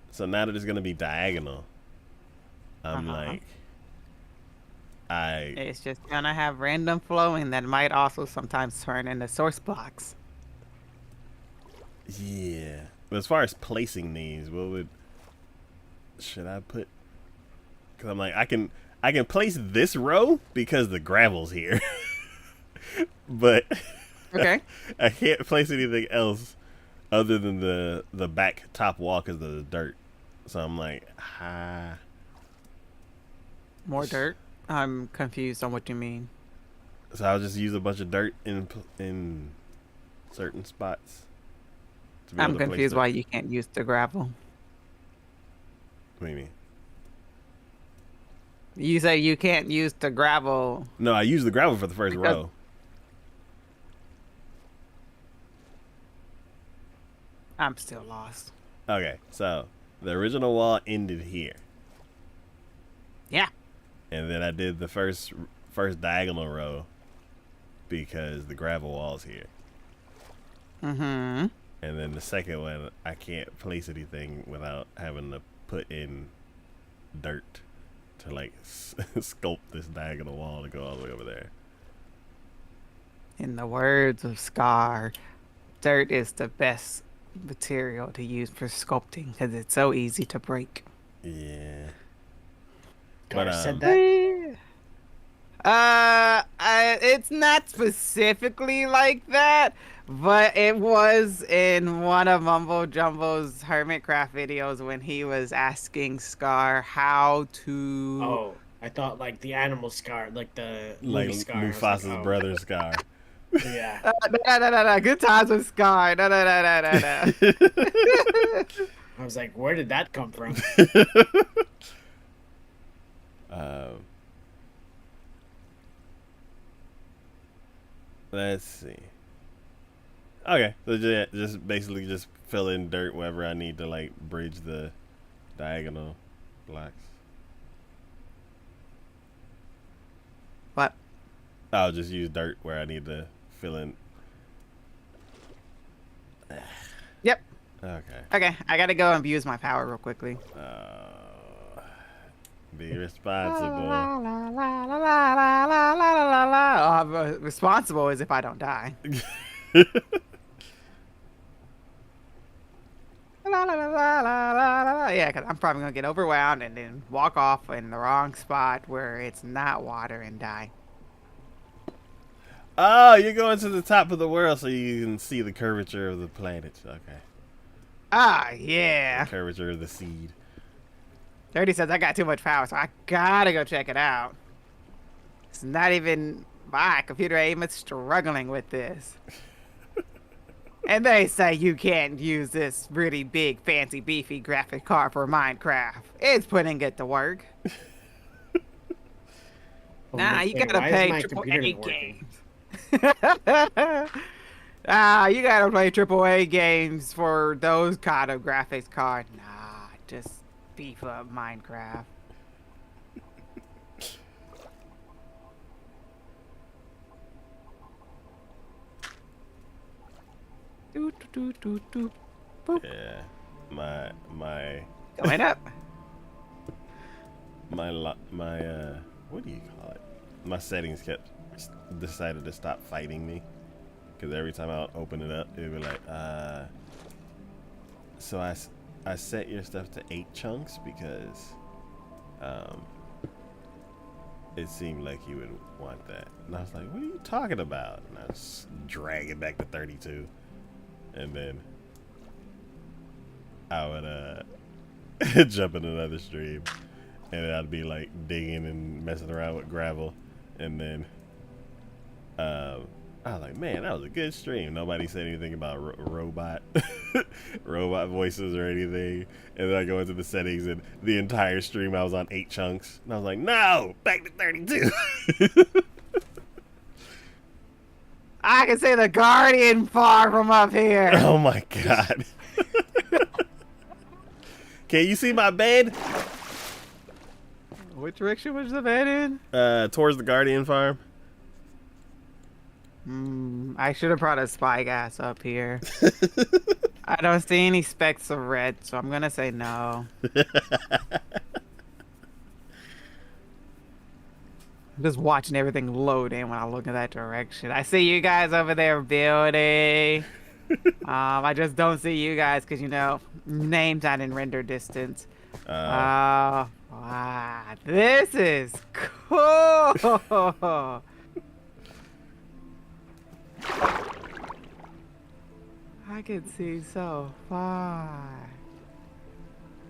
So now that it's gonna be diagonal, I'm like, I
It's just gonna have random flowing that might also sometimes turn into source blocks.
yeah. But as far as placing these, what would should I put? Because I'm like I can place this row because the gravel's here, but
Okay.
I can't place anything else other than the back top wall because of the dirt. So I'm like,
More dirt. I'm confused on what you mean.
So I'll just use a bunch of dirt in certain spots. To be
I'm
able to place
confused
the-
why you can't use the gravel.
What do you mean?
You say you can't use the gravel.
No, I use the gravel for the first
Because-
row.
I'm still lost.
Okay, so the original wall ended here,
Yeah.
and then I did the first diagonal row because the gravel wall's here,
Mm-hmm.
and then the second one I can't place anything without having to put in dirt to like sculpt this diagonal wall to go all the way over there.
In the words of Scar, dirt is the best material to use for sculpting because it's so easy to break.
Yeah.
Gar
But,
said
that.
that.
It's not specifically like that, but it was in one of Mumbo Jumbo's Hermitcraft videos when he was asking Scar how to.
Oh, I thought like the animal Scar, like the
Like
movie Scar. I was
Mufasa's
like, oh.
brother Scar.
Yeah.
No. Good times with Scar. No.
I was like, where did that come from?
Um, let's see. Okay, so just basically just fill in dirt wherever I need to like bridge the diagonal blocks.
What?
I'll just use dirt where I need to fill in.
Yep.
Okay.
Okay, I gotta go and use my power real quickly.
Be responsible.
Responsible is if I don't die. Yeah, because I'm probably gonna get overwhelmed and then walk off in the wrong spot where it's not water and die.
Oh, you're going to the top of the world so you can see the curvature of the planets. Okay.
Ah, yeah.
The curvature of the seed.
30 says I got too much power, so I gotta go check it out. It's not even my computer aim is struggling with this. And they say you can't use this really big, fancy, beefy graphic card for Minecraft. It's putting it to work. Nah, you gotta
Why is
pay
my
triple
computer
A
not working?
games. You gotta play AAA games for those kind of graphics cards. Nah, just beef up Minecraft. Boop.
Yeah. My
Going up.
what do you call it? My settings decided to stop fighting me because every time I would open it up, it would be like, so I set your stuff to 8 chunks because it seemed like you would want that, and I was like, what are you talking about? And I was dragging back to 32, and then I would jump in another stream, and I'd be like digging and messing around with gravel, and then I was like, man, that was a good stream. Nobody said anything about robot voices or anything, and then I go into the settings, and the entire stream I was on 8 chunks, and I was like, no, back to 32.
I can see the Guardian far from up here.
Oh my god. Can you see my bed?
Which direction was the bed in?
Towards the Guardian farm.
I should have brought a spy gas up here. I don't see any specks of red, so I'm gonna say no. I'm just watching everything load in when I look in that direction. I see you guys over there building. I just don't see you guys because names not in render distance.
Uh,
Wow, this is cool. I can see so far.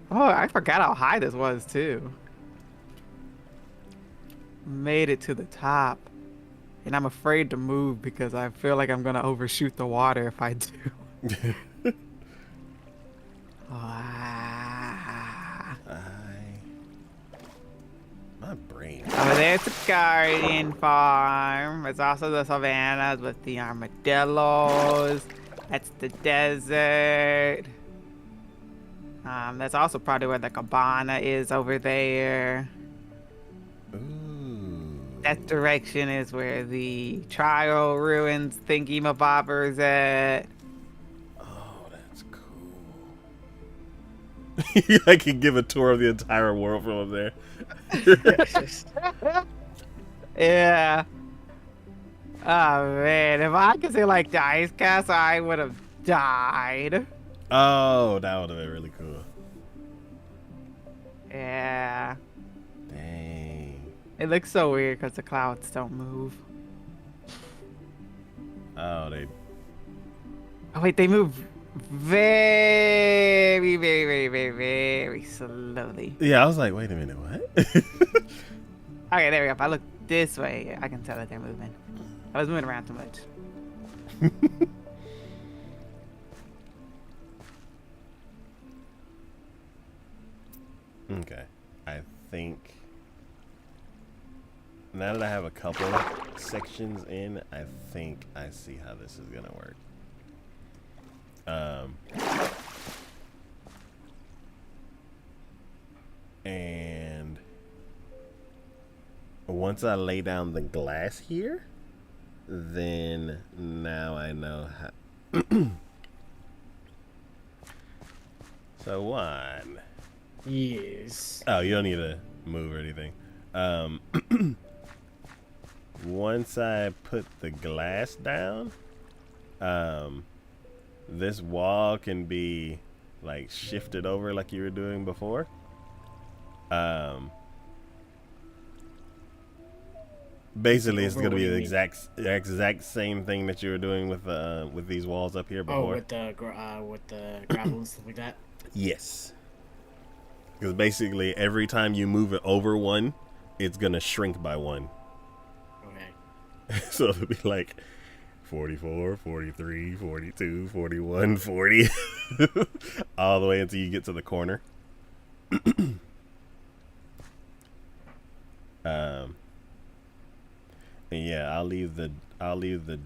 Oh, I forgot how high this was too. Made it to the top. And I'm afraid to move because I feel like I'm gonna overshoot the water if I do. Wow.
My brain.
Over there's the Guardian Farm. There's also the savannas with the armadillos. That's the desert. That's also probably where the cabana is over there.
Ooh.
That direction is where the trial ruins thingy mabobber's at.
Oh, that's cool. I can give a tour of the entire world from up there.
Yeah. Oh man, if I could say like the ice castle, I would have died.
Oh, that would have been really cool.
Yeah.
Dang.
It looks so weird because the clouds don't move.
Oh, they.
Oh wait, they move very, very, very, very, very slowly.
Yeah, I was like, wait a minute, what?
Okay, there we go. If I look this way, I can tell that they're moving. I was moving around too much.
Okay. I think now that I have a couple sections in, I think I see how this is gonna work. And once I lay down the glass here, then now I know how. So one.
Yes.
Oh, you don't need to move or anything. Once I put the glass down, this wall can be like shifted over like you were doing before. Basically, it's gonna be the exact same thing that you were doing with these walls up here before.
Oh, with the gravel and stuff like that.
Yes. Because basically, every time you move it over one, it's gonna shrink by one.
Okay.
So it'll be like 44, 43, 42, 41, 40. All the way until you get to the corner. And yeah, I'll leave the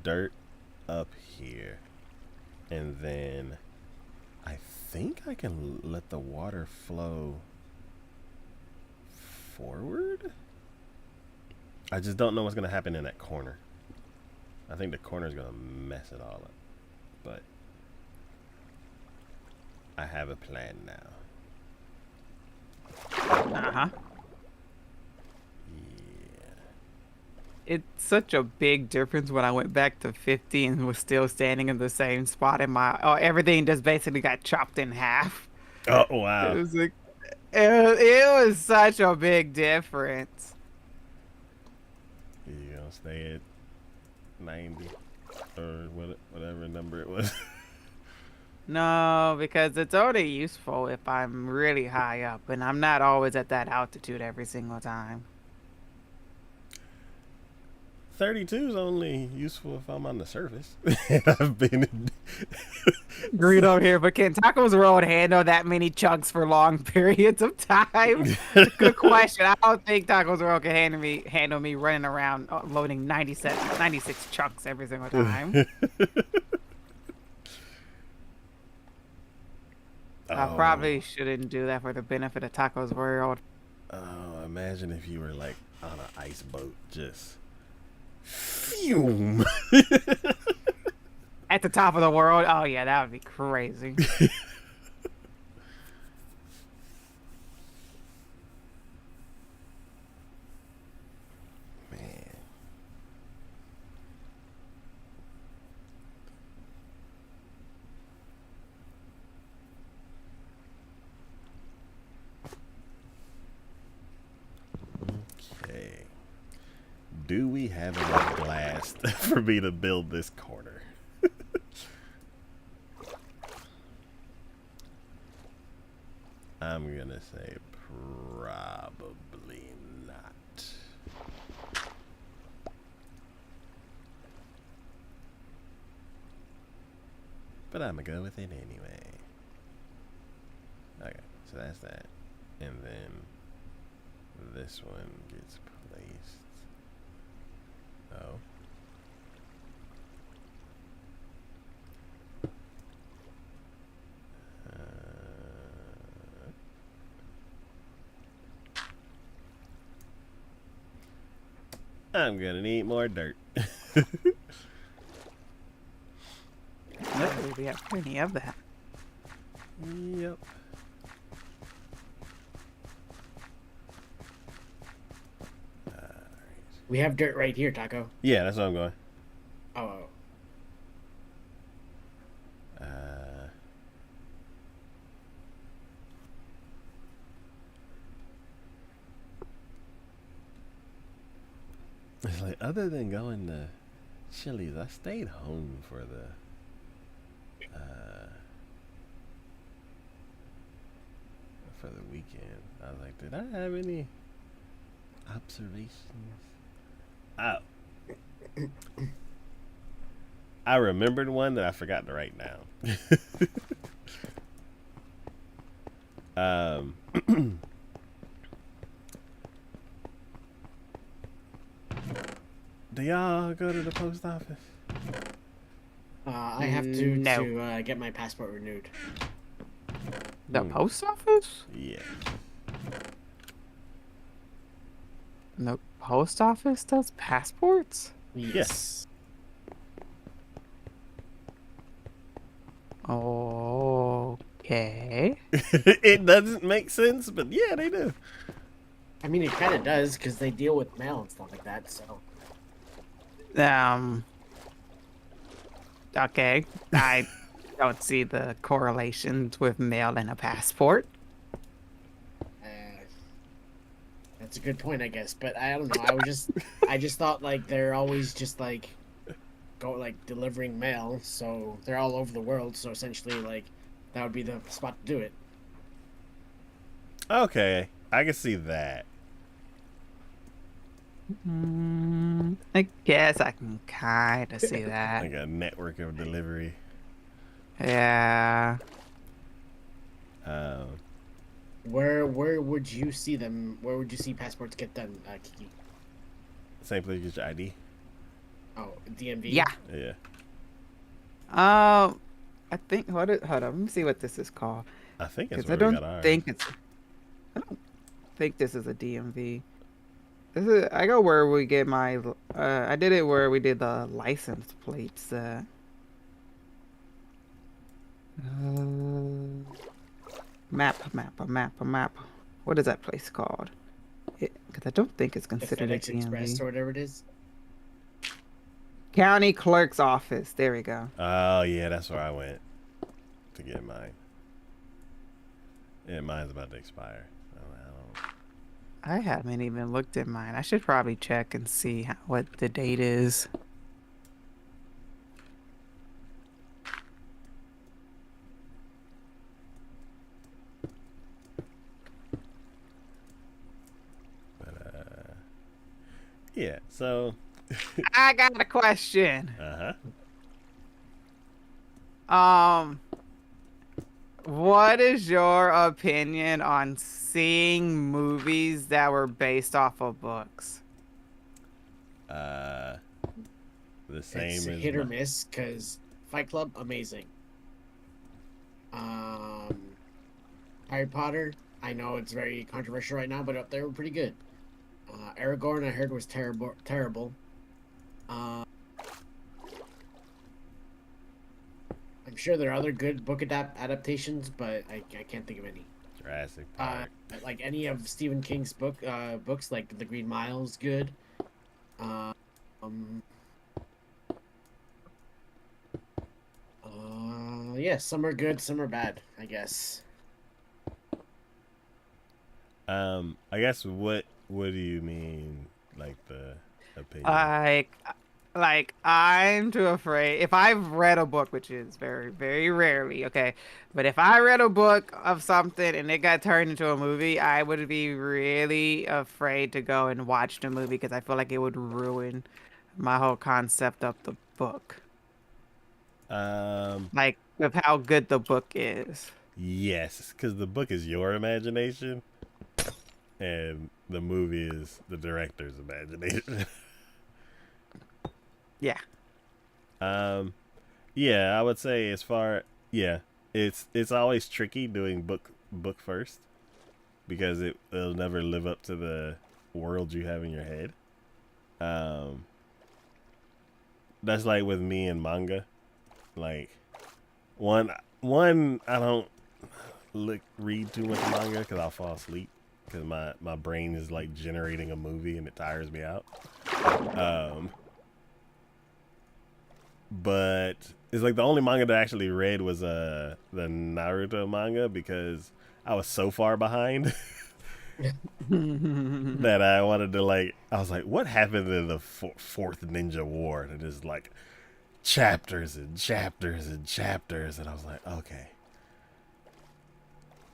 dirt up here. And then I think I can let the water flow forward. I just don't know what's gonna happen in that corner. I think the corner is gonna mess it all up, but I have a plan now.
Uh-huh.
Yeah.
It's such a big difference when I went back to 50 and was still standing in the same spot in everything just basically got chopped in half.
Oh
It
wow.
was like, it was such a big difference.
You gonna stay at 90 or whatever number it was.
No, because it's only useful if I'm really high up, and I'm not always at that altitude every single time.
32 is only useful if I'm on the surface. I've been
Agreed over here, but can Tacos World handle that many chunks for long periods of time? Good question. I don't think Tacos World can handle me running around loading 96 chunks every single time. I probably shouldn't do that for the benefit of Tacos World.
Oh, imagine if you were like on an ice boat, just fume.
At the top of the world? Oh yeah, that would be crazy.
Man, do we have enough glass for me to build this corner? I'm gonna say probably not. But I'm gonna go with it anyway. Okay, so that's that. And then this one gets placed. Oh. I'm gonna need more dirt.
Luckily, we have plenty of that.
Yep.
We have dirt right here, Taco.
Yeah, that's where I'm going.
Oh.
It's like, other than going to Chili's, I stayed home for the weekend. I was like, did I have any observations? I remembered one that I forgot to write down. Do y'all go to the post office?
I have to
No.
get my passport renewed.
The post office?
Yeah.
The post office does passports?
Yes.
Okay.
It doesn't make sense, but yeah, they do.
I mean, it kind of does because they deal with mail and stuff like that. So.
Okay. I don't see the correlations with mail and a passport.
That's a good point, I guess. But I don't know. I just thought like they're always just like delivering mail, so they're all over the world. So essentially, like that would be the spot to do it.
Okay, I can see that.
I guess I can kind of see that.
Like a network of delivery.
Yeah.
Where would you see them? Where would you see passports get done, Kiki?
Same place you get your ID.
Oh, DMV.
Yeah.
Yeah.
I think hold on. Let me see what this is called.
I think it's
Because
where
I
we
don't
got ours.
don't think this is a DMV. This is I go where we get my I did it where we did the license plates. Map. What is that place called? Because I don't think it's
The
considered a
FedEx Express
DMV.
or whatever it is.
County Clerk's Office. There we go.
Oh yeah, that's where I went to get mine. Yeah, mine's about to expire.
I haven't even looked at mine. I should probably check and see what the date is.
But yeah. So.
I got a question. What is your opinion on seeing movies that were based off of books?
The same
It's
as
hit or miss because Fight Club, amazing. Harry Potter, I know it's very controversial right now, but they were pretty good. Aragorn, I heard was terrible. I'm sure there are other good book adaptations, but I can't think of any.
Jurassic Park.
Like any of Stephen King's books, like The Green Mile is good. Yeah, some are good, some are bad, I guess.
I guess what do you mean, like the opinion.
Like I'm too afraid. If I've read a book, which is very, very rarely, okay, but if I read a book of something and it got turned into a movie, I would be really afraid to go and watch the movie because I feel like it would ruin my whole concept of the book.
Um,
Like with how good the book is.
yes, because the book is your imagination, and the movie is the director's imagination.
Yeah.
um, yeah, I would say as far yeah, it's always tricky doing book first because it'll never live up to the world you have in your head. Um, that's like with me and manga. Like one I don't read too much manga because I'll fall asleep because my brain is like generating a movie and it tires me out. Um, but it's like the only manga that I actually read was the Naruto manga because I was so far behind that I wanted to like I was like, what happened in the fourth Ninja War? And it's like chapters and chapters and chapters, and I was like, okay.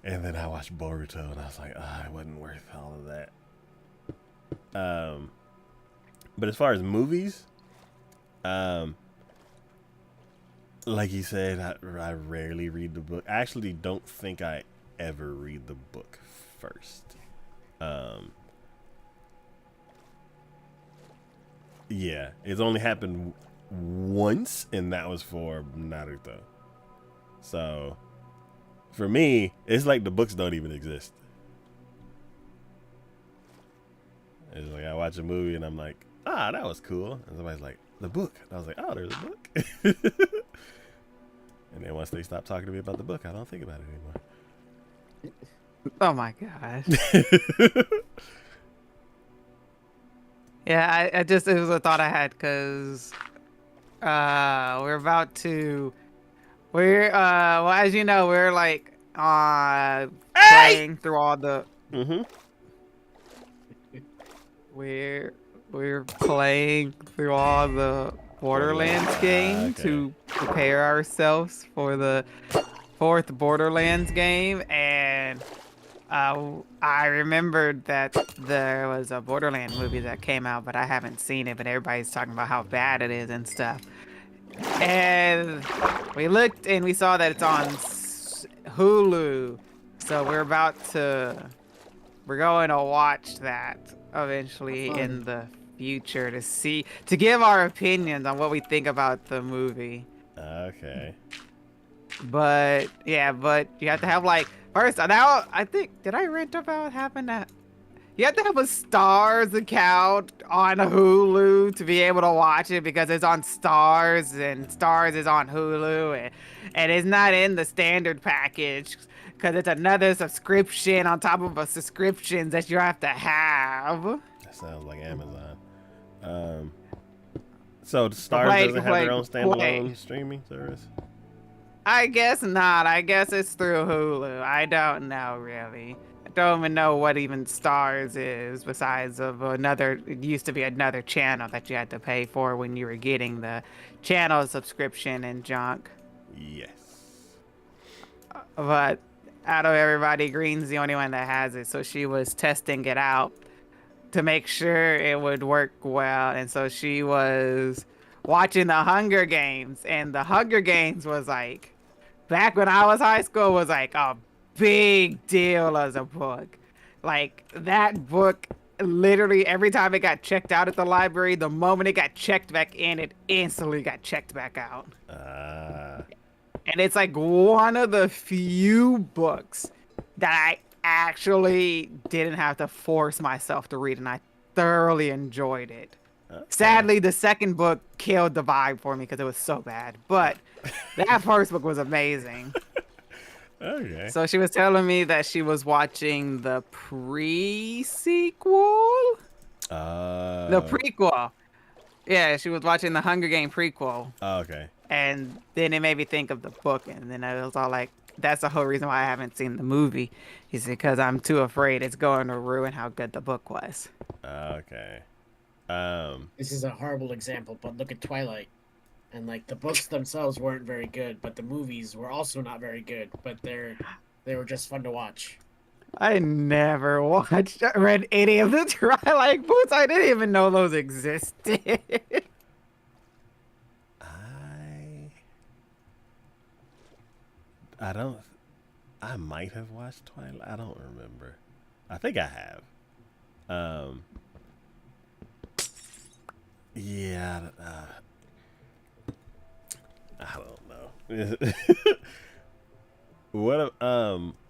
And then I watched Boruto, and I was like, it wasn't worth all of that. But as far as movies, like you said, I rarely read the book. I actually don't think I ever read the book first. Yeah, it's only happened once, and that was for Naruto. So, for me, it's like the books don't even exist. It's like I watch a movie and I'm like, that was cool. And somebody's like, the book. And I was like, there's a book. And then once they stop talking to me about the book, I don't think about it anymore.
Oh my gosh. Yeah, I just, it was a thought I had because well, as you know, we're like playing through all the
Mm-hmm.
we're playing through all the Borderlands game
Okay.
to prepare ourselves for the fourth Borderlands game, and I remembered that there was a Borderlands movie that came out, but I haven't seen it, but everybody's talking about how bad it is and stuff. And we looked and we saw that it's on Hulu, so we're going to watch that eventually in the future to give our opinions on what we think about the movie.
Okay.
But yeah, but you have to have like first now I think did I rent about having that? You have to have a Stars account on Hulu to be able to watch it because it's on Stars and Stars is on Hulu and it's not in the standard package because it's another subscription on top of a subscription that you have to have.
That sounds like Amazon. So the Stars doesn't have their own standalone streaming service?
I guess not. I guess it's through Hulu. I don't know really. I don't even know what even Stars is besides of another. It used to be another channel that you had to pay for when you were getting the channel subscription and junk.
Yes.
But out of everybody, Green's the only one that has it. So she was testing it out to make sure it would work well. And so she was watching the Hunger Games. And the Hunger Games was like, back when I was high school, was like a big deal as a book. Like that book, literally every time it got checked out at the library, the moment it got checked back in, it instantly got checked back out. And it's like one of the few books that I actually didn't have to force myself to read, and I thoroughly enjoyed it. Okay. Sadly, the second book killed the vibe for me because it was so bad, but that first book was amazing.
Okay.
So she was telling me that she was watching the pre-sequel? The prequel. Yeah, she was watching the Hunger Game prequel.
Oh, okay.
And then it made me think of the book, and then I was all like, that's the whole reason why I haven't seen the movie, is because I'm too afraid it's going to ruin how good the book was.
Okay.
This is a horrible example, but look at Twilight. And like the books themselves weren't very good, but the movies were also not very good, but they were just fun to watch.
I never read any of the Twilight books. I didn't even know those existed.
I don't. I might have watched Twilight. I don't remember. I think I have. Yeah. I don't know. What?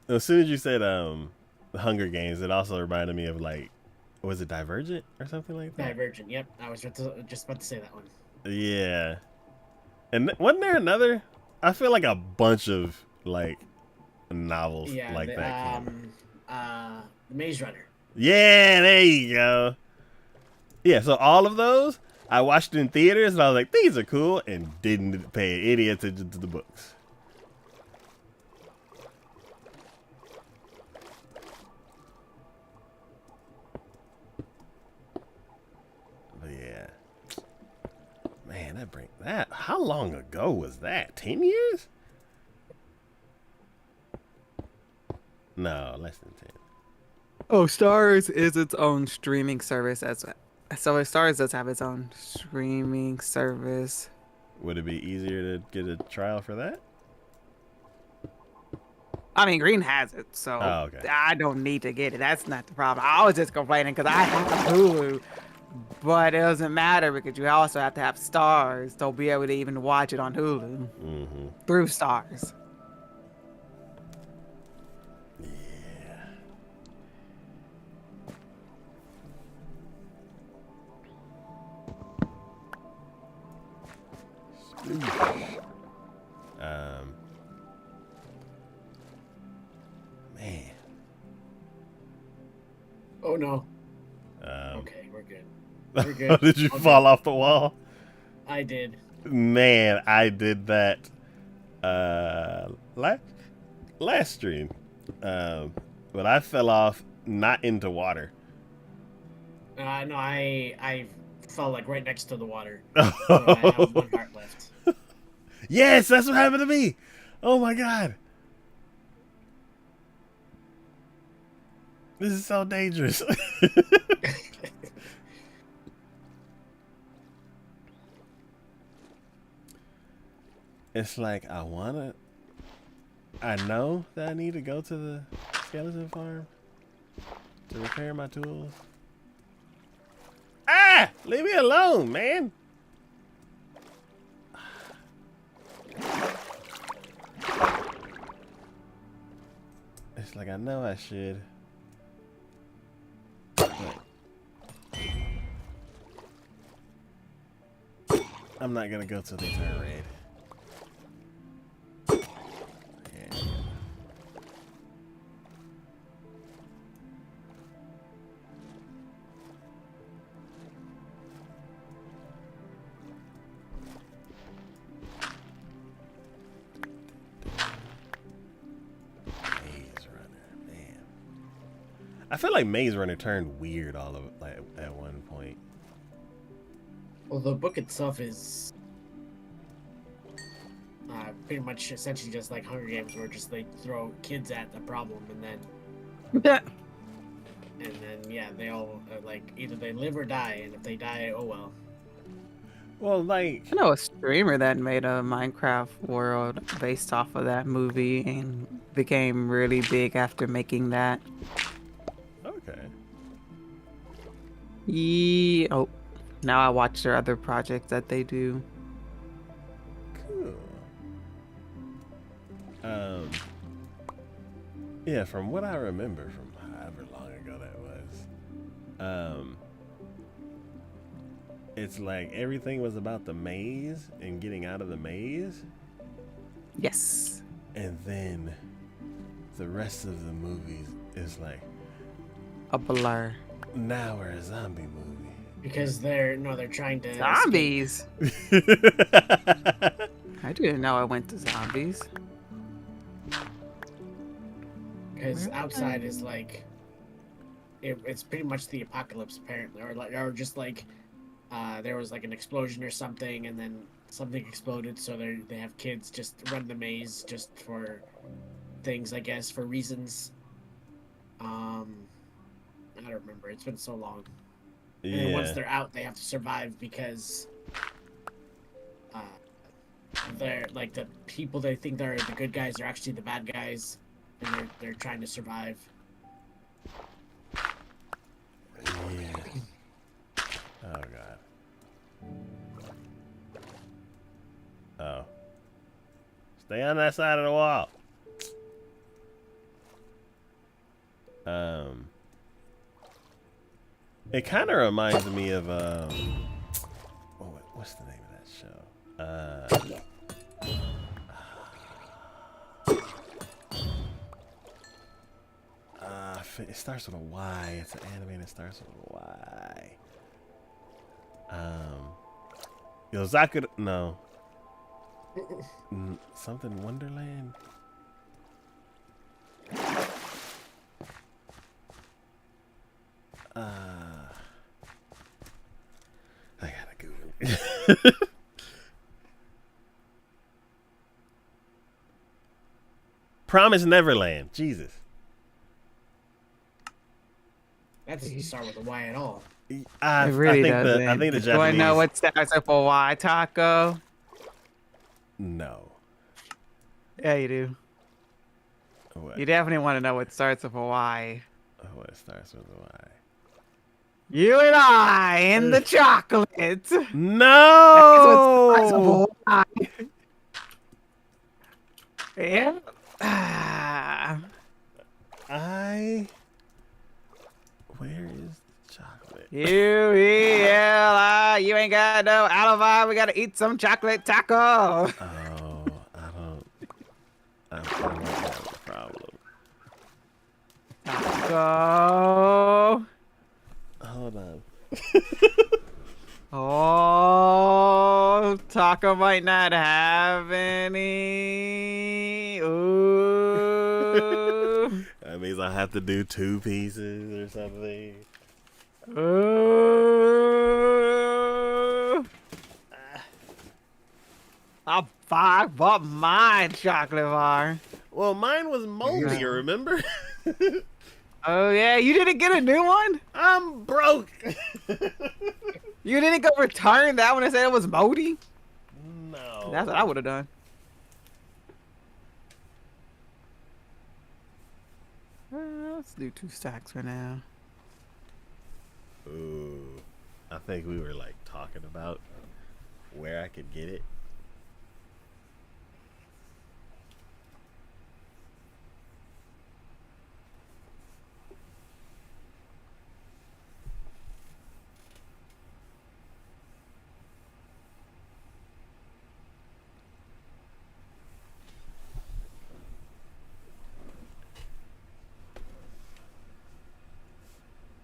As soon as you said the Hunger Games, it also reminded me of like, was it Divergent or something like that?
Divergent. Yep, I was just about to say that one.
Yeah. And wasn't there another? I feel like a bunch of like novels
Yeah,
like
the,
that came.
The Maze Runner.
Yeah, there you go. Yeah, so all of those I watched in theaters and I was like, these are cool, and didn't pay any attention to the books. But yeah. Man, that how long ago was that? 10 years? No, less than 10.
Oh, Stars is its own streaming service. So Stars does have its own streaming service.
Would it be easier to get a trial for that?
I mean, Green has it, so
Oh, okay.
I don't need to get it. That's not the problem. I was just complaining because I have Hulu, but it doesn't matter because you also have to have Stars to be able to even watch it on Hulu through Stars.
Man.
Oh no. Okay, we're good. We're good.
How did you fall off the wall?
I did.
Man, I did that last stream. But I fell off not into water.
No, I fell like right next to the water. So I have one heart left.
Yes, that's what happened to me. Oh my god. This is so dangerous. It's like I know that I need to go to the skeleton farm to repair my tools. Ah! Leave me alone, man. It's like I know I should. But I'm not gonna go till they turn red. Yeah. Maze Runner, man. I feel like Maze Runner turned weird all of like at one point.
Well, the book itself is pretty much essentially just like Hunger Games, where just they throw kids at the problem, and then yeah, they all like either they live or die, and if they die, oh well.
Well, like
I know a streamer that made a Minecraft world based off of that movie and became really big after making that.
okay.
Oh, now I watch their other projects that they do.
Cool. Yeah, from what I remember from however long ago that was, it's like everything was about the maze and getting out of the maze,
Yes.
and then the rest of the movies is like,
A blur.
now we're a zombie movie.
Because they're trying to
Zombies? I didn't know I went to zombies.
Because outside is like, it's pretty much the apocalypse apparently, or just like there was like an explosion or something, and then something exploded, so they have kids just run the maze just for things, I guess, for reasons. I don't remember. It's been so long. And then once
Yeah.
they're out, they have to survive because uh, they're like the people they think they're the good guys are actually the bad guys, and they're trying to survive.
Yeah. Oh god. Oh. Stay on that side of the wall. It kind of reminds me of oh, what's the name of that show? It starts with a Y. It's an anime that starts with a Y. Yozakura, no. Something Wonderland. I gotta Google it. Promise Neverland. Jesus.
That doesn't start with a Y at all.
I
It really
think
doesn't.
I think the
Do I
Japanese.
know what starts with a Y, Taco?
No.
Yeah, you do.
What?
You definitely want to know what starts with a Y.
What starts with a Y?
You and I in the chocolate.
No.
That's what starts with a Y. Yeah. Ah.
Where is the chocolate?
U-E-L-I. You ain't got no alibi. We gotta eat some chocolate taco.
Oh, I might have a problem.
Taco.
Hold on.
Oh, Taco might not have any. Ooh.
That means I have to do 2 pieces or something.
Ooh. I bought my chocolate bar.
Well, mine was moldy,
Yeah.
remember?
Oh, yeah. You didn't get a new one?
I'm broke.
You didn't go return that one and say it was moldy?
No.
That's what I would have done. Let's do 2 stacks for now.
Ooh. I think we were like talking about where I could get it.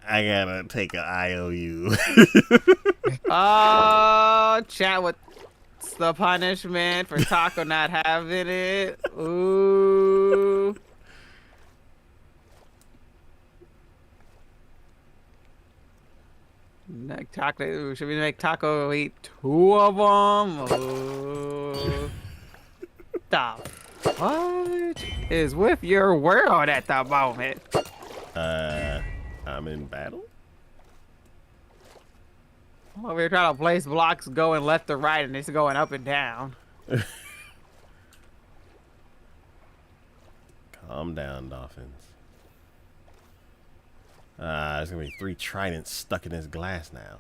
I gotta take an IOU.
Oh, chat, what's the punishment for Taco not having it? Ooh. Make Taco, should we make Taco eat 2 of them? Ooh. Stop. What is with your world at the moment?
I'm in battle.
I'm over here trying to place blocks going left to right and it's going up and down.
Calm down, dolphins. There's gonna be 3 tridents stuck in this glass now.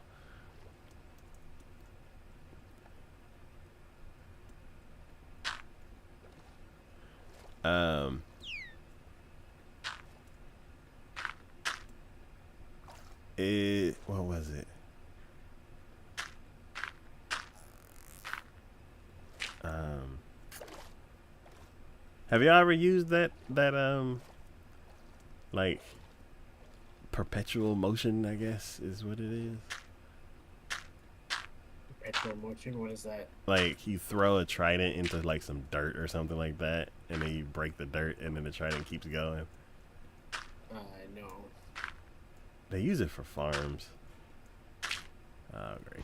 What was it? Have you ever used that like perpetual motion, I guess is what it is?
Perpetual motion. What is that?
Like you throw a trident into like some dirt or something like that, and then you break the dirt, and then the trident keeps going.
No.
They use it for farms. Oh, great.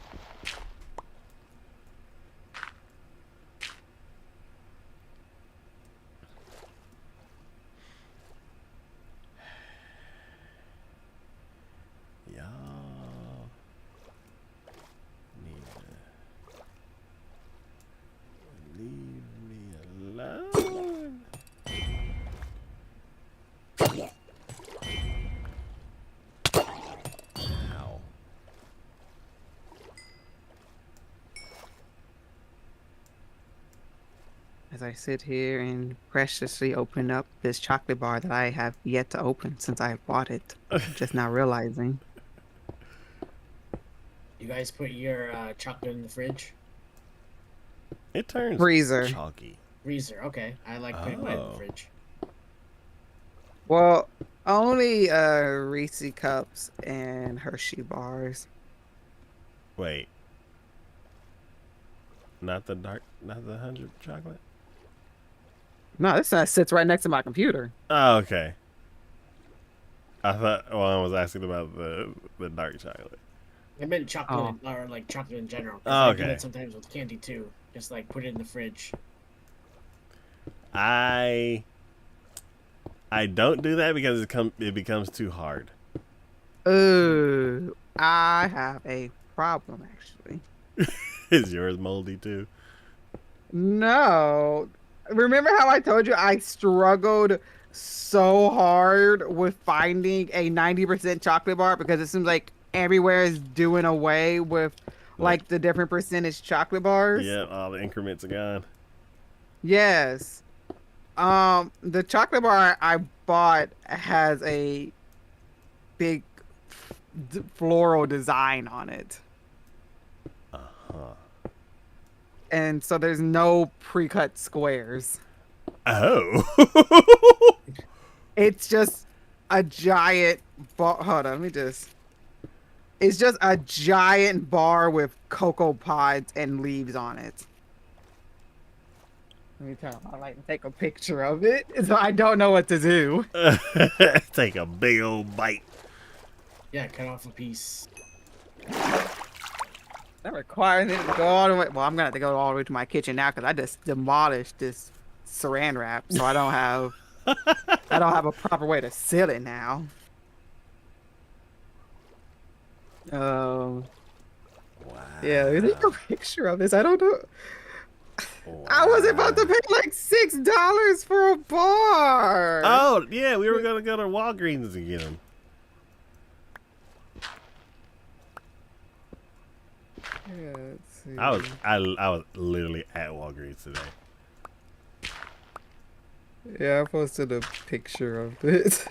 Y'all need to leave me alone. Ow.
As I sit here and preciously open up this chocolate bar that I have yet to open since I bought it, just not realizing.
You guys put your chocolate in the fridge?
It turns
Freezer.
chalky.
Freezer, okay. I like putting mine in the
Oh.
fridge.
Well, only Reese cups and Hershey bars.
Wait. Not the 100 chocolate?
No, this sits right next to my computer.
Oh, okay. I thought I was asking about the dark chocolate.
I meant chocolate, or like chocolate in general. 'Cause
Oh,
I do
okay.
that sometimes with candy too. Just like put it in the fridge.
I don't do that because it becomes too hard.
Ooh, I have a problem actually.
Is yours moldy too?
No. Remember how I told you I struggled so hard with finding a 90% chocolate bar because it seems like everywhere is doing away with like the different percentage chocolate bars?
Yeah, all the increments are gone.
Yes. The chocolate bar I bought has a big floral design on it.
Uh-huh.
And so there's no pre-cut squares.
Oh.
It's just a giant bar. Hold on, let me just. It's just a giant bar with cocoa pods and leaves on it. Let me turn on my light and take a picture of it. So I don't know what to do.
Take a big old bite.
Yeah, cut off a piece.
That requires it to go all the way. Well, I'm gonna have to go all the way to my kitchen now because I just demolished this saran wrap, so I don't have a proper way to seal it now.
Wow.
Yeah, let me take a picture of this. I don't know.
Wow.
I was about to pay like $6 for a bar.
Oh yeah, we were gonna go to Walgreens to get them.
Yeah, let's see.
I was literally at Walgreens today.
Yeah, I posted a picture of it.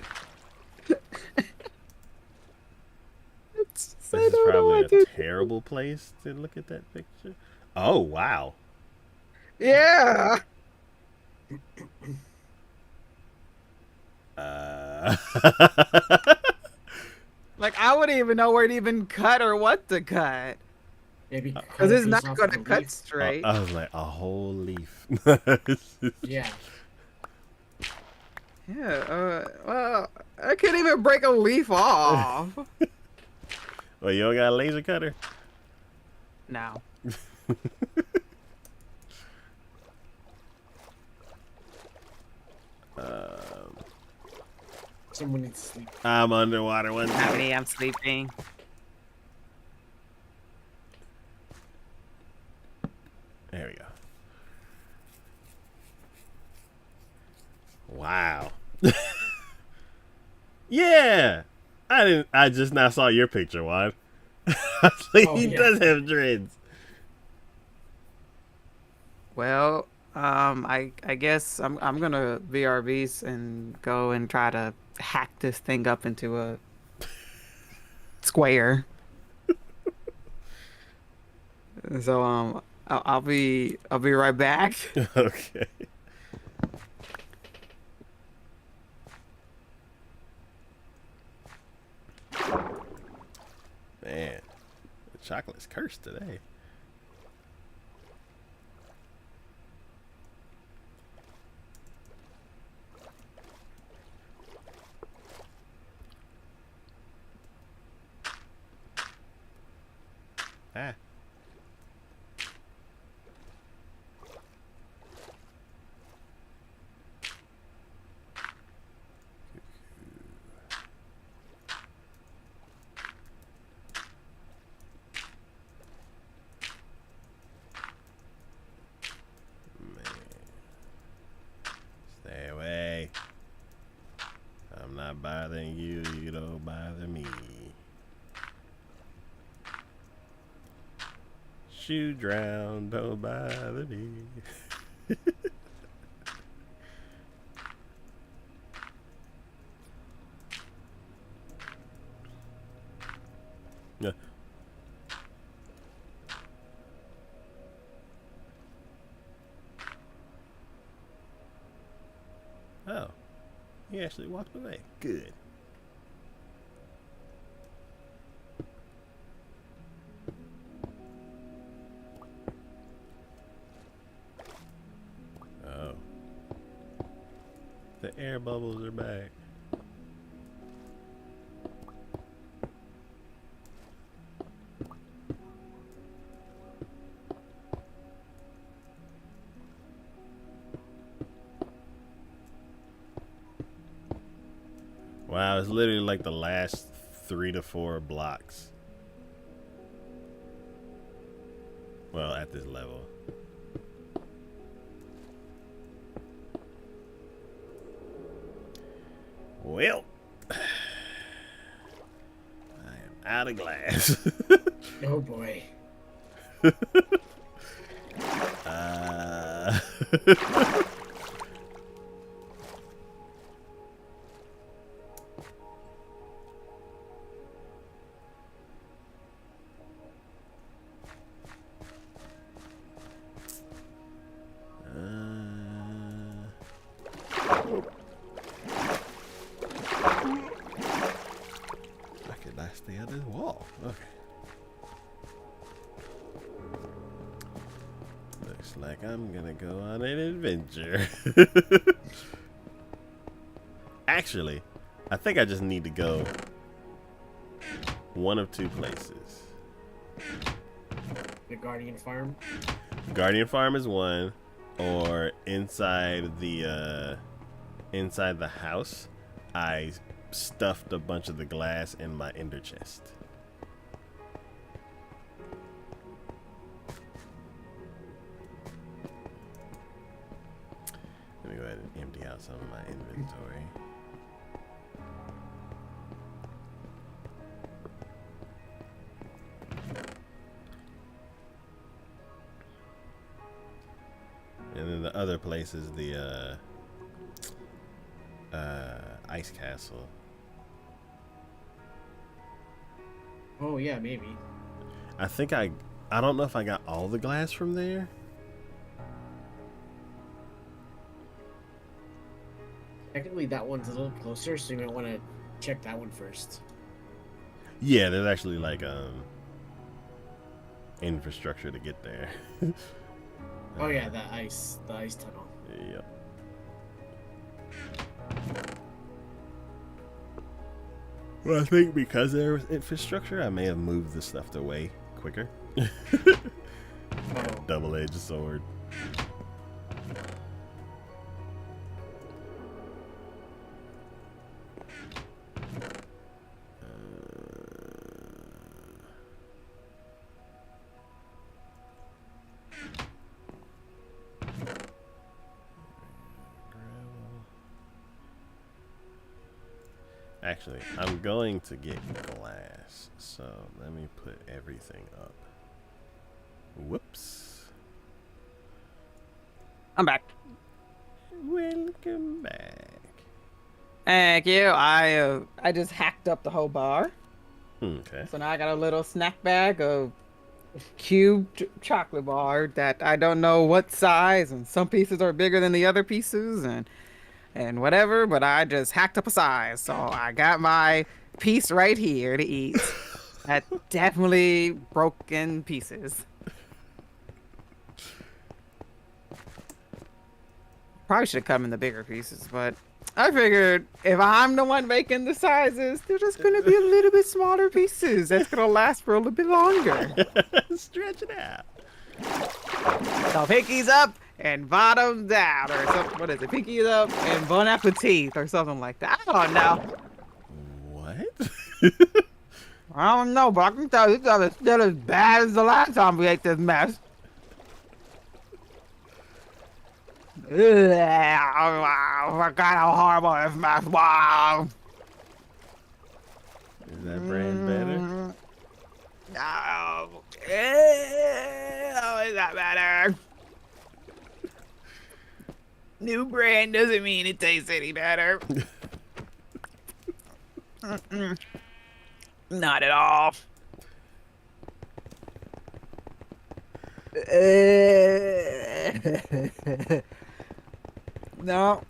This is probably a terrible place to look at that picture. Oh wow.
Yeah. Like I wouldn't even know where to even cut or what to cut.
Maybe
Because it's not going to cut straight.
I was like, a whole leaf.
Yeah.
Yeah, well, I can't even break a leaf off.
Well, you don't got a laser cutter?
No.
Someone needs to sleep.
I'm underwater one
Not
time.
me, I'm sleeping.
There we go. Wow. Yeah. I just now saw your picture, Juan. He
Yeah.
does have dreads.
Well, I guess I'm gonna VRVs and go and try to hack this thing up into a square. So I'll be right back.
Okay. Man, the chocolate's cursed today. than you. You don't bother me. Shoe drown, don't bother me. Yeah. Oh, he actually walked away. Good. Oh. The air bubbles are back. Wow, it's literally like the last 3 to 4 blocks. Well, at this level. Well, I am out of glass.
Oh boy.
uh, I could not stay on this wall. Okay. Looks like I'm gonna go on an adventure. Actually, I think I just need to go one of 2 places.
The Guardian Farm.
Guardian Farm is one, or inside the house, I stuffed a bunch of the glass in my ender chest. Let me go ahead and empty out some of my inventory. And then the other place is the ice castle.
Oh yeah, maybe.
I think I don't know if I got all the glass from there.
Technically, that one's a little closer, so you might want to check that one first.
Yeah, there's actually like infrastructure to get there.
Oh yeah, the ice tunnel.
Yep. Well, I think because there was infrastructure, I may have moved the stuff away quicker.
Oh.
Double-edged sword. Actually, I'm going to get glass, so let me put everything up. Whoops.
I'm back.
Welcome back.
Thank you. I just hacked up the whole bar.
Okay.
So now I got a little snack bag of cubed chocolate bar that I don't know what size, and some pieces are bigger than the other pieces, and whatever, but I just hacked up a size. So I got my piece right here to eat. That definitely broken pieces. Probably should have come in the bigger pieces, but I figured if I'm the one making the sizes, they're just going to be a little bit smaller pieces. That's going to last for a little bit longer.
Stretch it out.
So pinkies up and bottoms down, or something. What is it? Pinkies up and bon appetit, or something like that. I don't know.
What?
I don't know, but I can tell you it's still as bad as the last time we ate this mess. Ugh, I forgot how horrible this mess was. Oh, is that better? New brand doesn't mean it tastes any better. Not at all. No.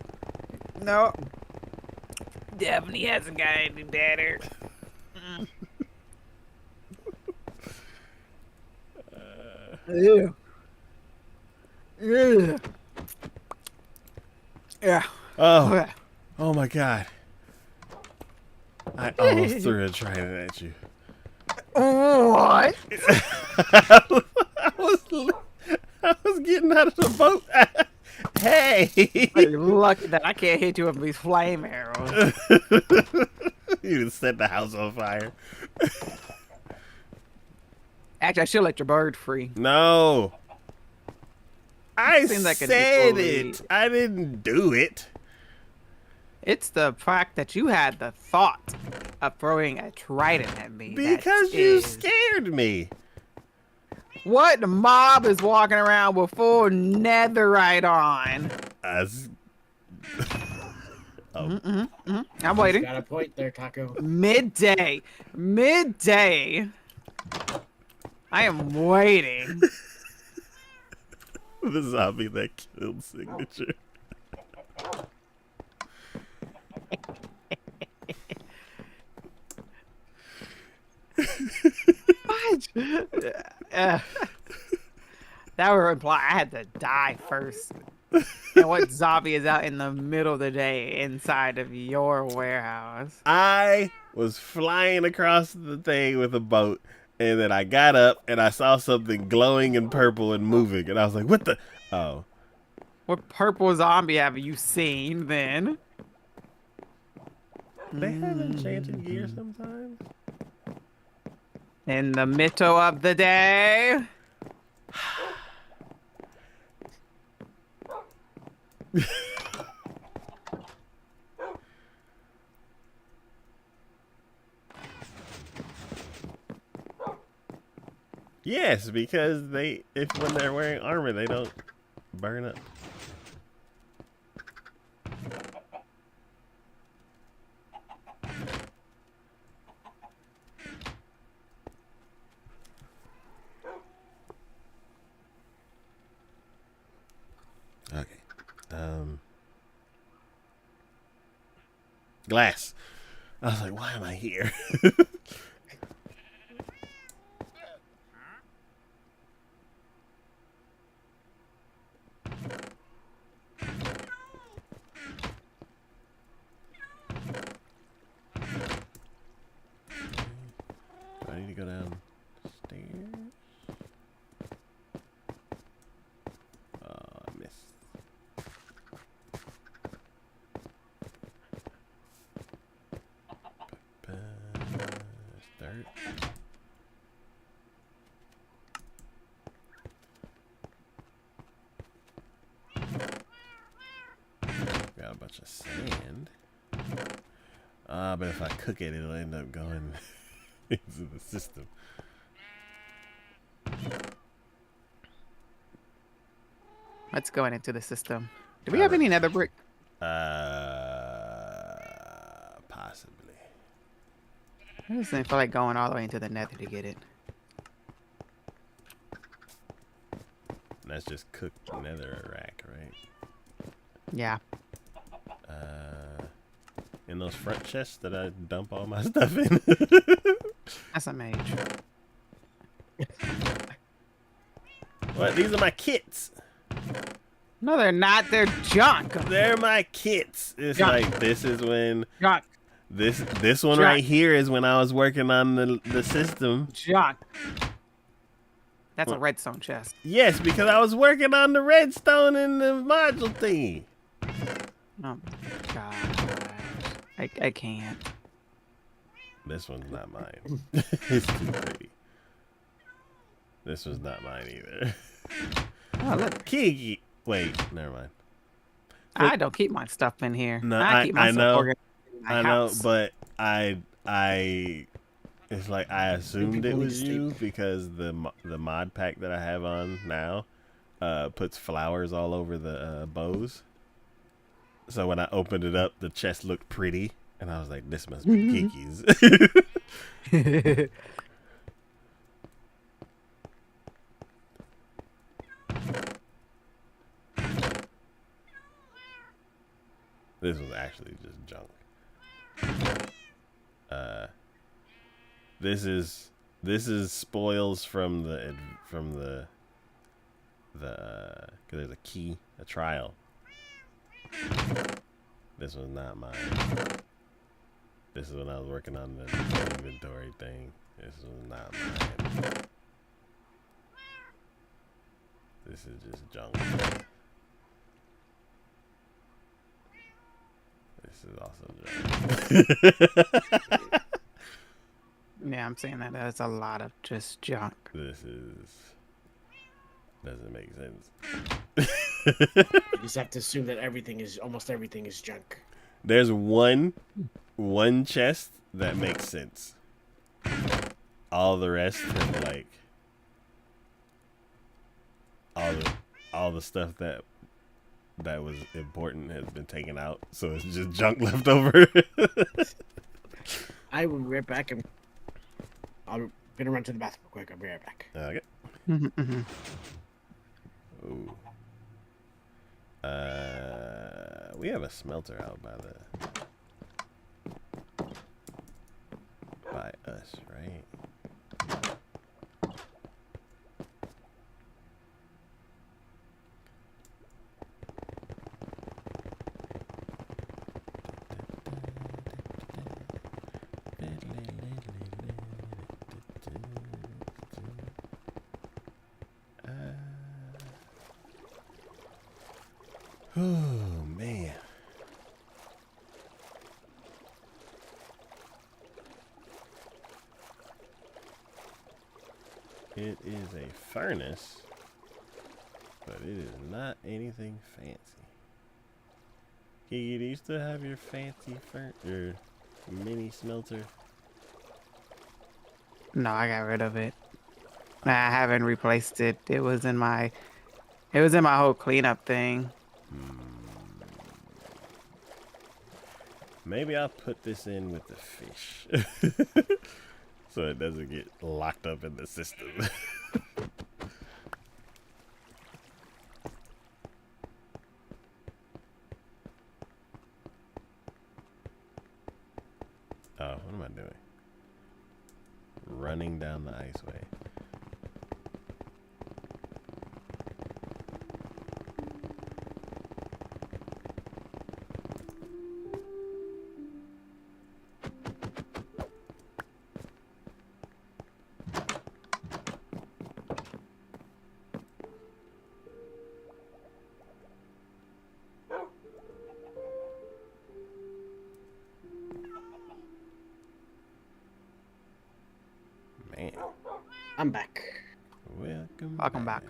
No. Definitely hasn't got any better. Ew. Ew. Yeah.
Oh, oh my God! I almost threw a trident at you.
What?
I was getting out of the boat. Hey!
You're lucky that I can't hit you with these flame arrows.
You just set the house on fire.
Actually, I should let your bird free.
No. I
Seems like an
said
equal
it.
read.
I didn't do it.
It's the fact that you had the thought of throwing a trident at me.
Because you scared me.
What mob is walking around with full netherite on? I'm waiting.
Got a point there, Taco.
Midday. Midday. I am waiting.
The zombie that killed Signature.
What? That would imply I had to die first. And what zombie is out in the middle of the day inside of your warehouse?
I was flying across the thing with a boat, and then I got up and I saw something glowing in purple and moving, and I was like, "What the?" Oh,
What purple zombie have you seen then?
they have enchanted gear sometimes.
In the middle of the day?
Yes, because when they're wearing armor, they don't burn up. Okay. Glass. I was like, why am I here? Do I need to go downstairs? Oh, I missed. Start. Got a bunch of sand. But if I cook it, it'll end up going into the system.
What's going into the system? Do we have any nether brick?
Possibly.
I just didn't feel like going all the way into the nether to get it.
That's just cooked nether rack, right?
Yeah.
In those front chests that I dump all my stuff in.
That's a mage.
What? These are my kits.
No, they're not. They're junk.
They're my kits. It's
Junk.
like this is when
Junk.
this one
Junk.
right here is when I was working on the system.
Junk. That's a redstone chest.
Yes, because I was working on the redstone and the module thingy.
Oh my god. I can't.
This one's not mine. It's too pretty. This was not mine either.
Oh, look.
Kiki. Wait, never mind.
I don't keep my stuff in here.
No,
I keep my
I
stuff
know.
organized in my
I know,
house.
but I It's like I assumed it
people need
was
to
you
sleep.
because the mod pack that I have on now puts flowers all over the bows. So when I opened it up, the chest looked pretty, and I was like, "This must be Kiki's." This was actually just junk. This is spoils from the cause there's a key, a trial. This was not mine. This is when I was working on the inventory thing. This was not mine. This is just junk. This is also junk.
Yeah, I'm saying that that's a lot of just junk.
This doesn't make sense.
You just have to assume that almost everything is junk.
There's one chest that makes sense. All the rest are like all the stuff that was important has been taken out, so it's just junk left over.
I will be right back. I'm gonna run to the bathroom real quick. I'll be right back.
Okay. Ooh. We have a smelter out by us, right? Oh man. It is a furnace, but it is not anything fancy. Kiki, do you still have your fancy your mini smelter?
No, I got rid of it. I haven't replaced it. It was in my whole cleanup thing.
Maybe I'll put this in with the fish. So it doesn't get locked up in the system. Oh, what am I doing? Running down the iceway. Man.
I'm back.
Welcome back.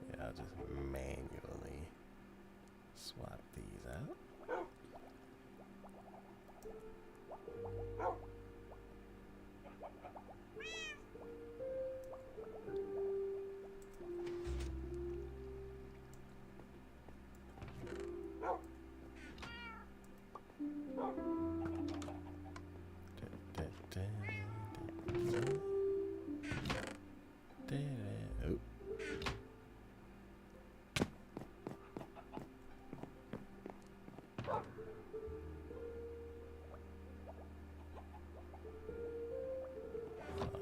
Yeah, I'll just manually swap these out. Oh.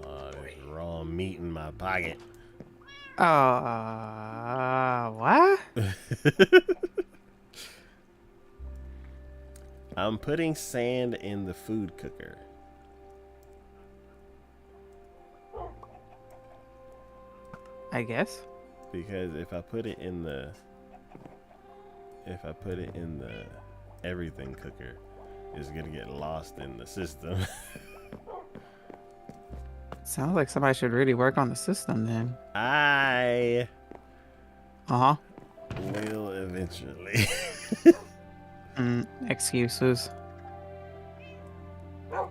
Oh, there's raw meat in my pocket.
What?
I'm putting sand in the food cooker.
I guess.
Because if I put it in the everything cooker, it's gonna get lost in the system.
Sounds like somebody should really work on the system then.
I
Uh-huh.
will eventually.
Excuses.
There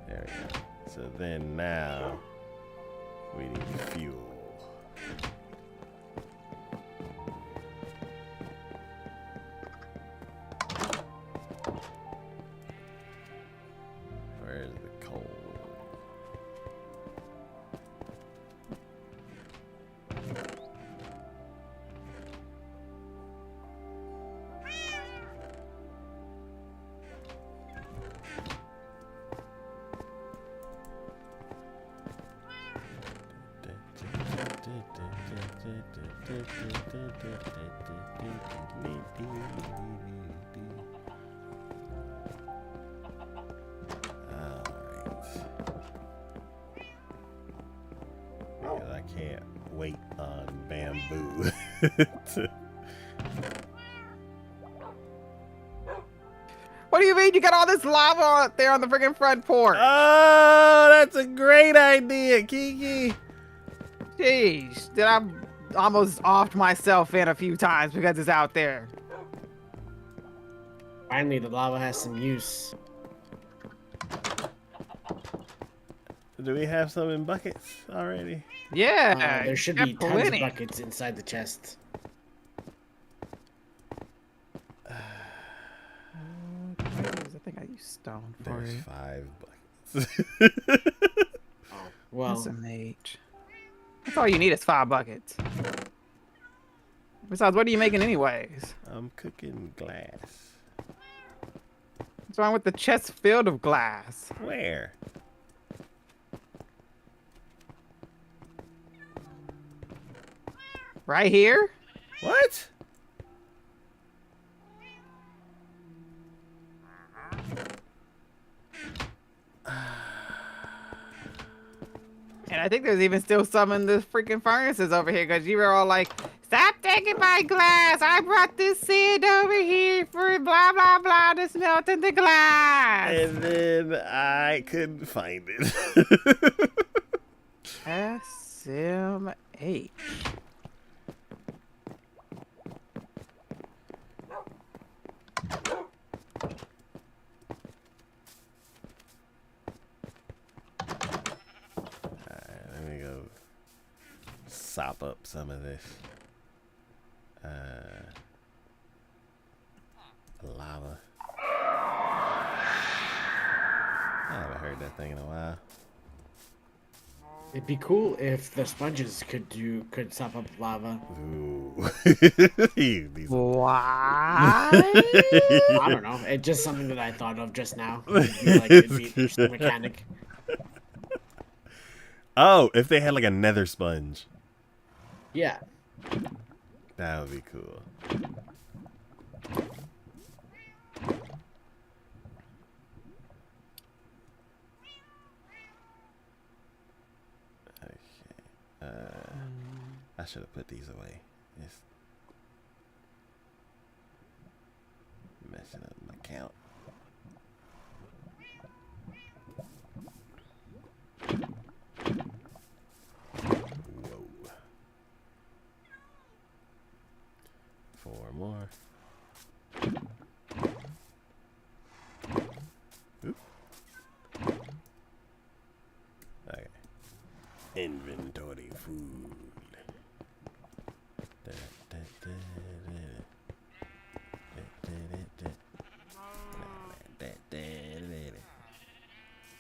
we go. So then now we need fuel. Where's the coal? Because I can't wait on bamboo.
What do you mean you got all this lava out there on the freaking front porch?
Oh, that's a great idea, Kiki.
Jeez, did I almost offed myself in a few times because it's out there.
Finally, the lava has some use.
Do we have some in buckets already?
Yeah,
There should
got
be tons
plenty.
of buckets inside the chest.
I think I used stone for
There's
it.
5 buckets.
Oh, well,
That's a mage. That's all you need is 5 buckets. Besides, what are you making anyways?
I'm cooking glass.
What's wrong with the chest filled of glass?
Where?
Right here?
What?
And I think there's even still some in the freaking furnaces over here because you were all like, stop taking my glass. I brought this sand over here for blah, blah, blah to smelt in the glass.
And then I couldn't find it.
SMH.
Alright, let me go sop up some of this lava. I haven't heard that thing in a while.
it'd be cool if the sponges could sop up lava.
Ooh. These-
Why?
I don't know. It's just something that I thought of just now. It'd be an interesting mechanic.
Oh, if they had like a nether sponge,
Yeah.
that would be cool. Okay. I should have put these away. It's messing up my count. Whoa. 4 more. Oop. Okay. Inventory food. Da, da, da, da. Da, da, da, da. Da, da, da, da.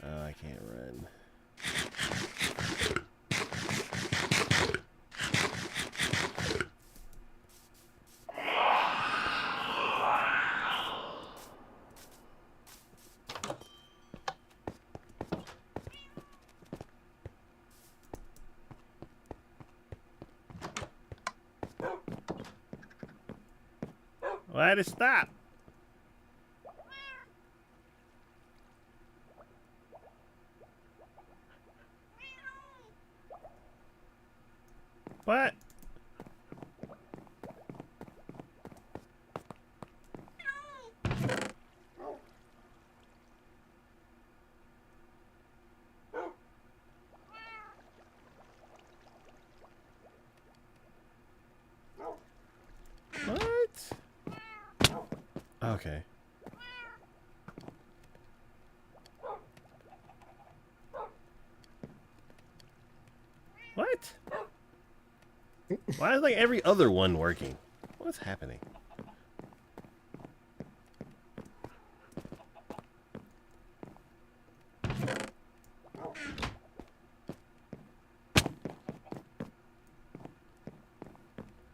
Oh, I can't run. Why'd it stop? What? What? Oh, Okay. What? Why is like every other one working? What's happening?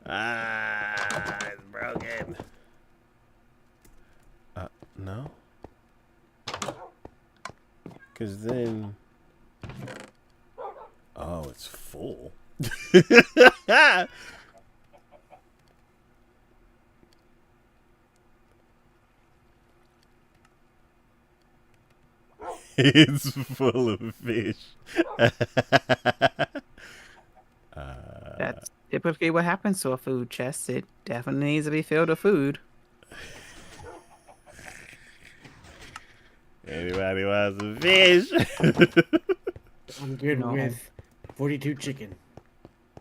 Ah, it's broken. No. Cause then, oh, it's full. It's full of fish.
That's typically what happens to a food chest. It definitely needs to be filled with food.
Anybody wants some fish?
I'm good
No.
with 42 chicken.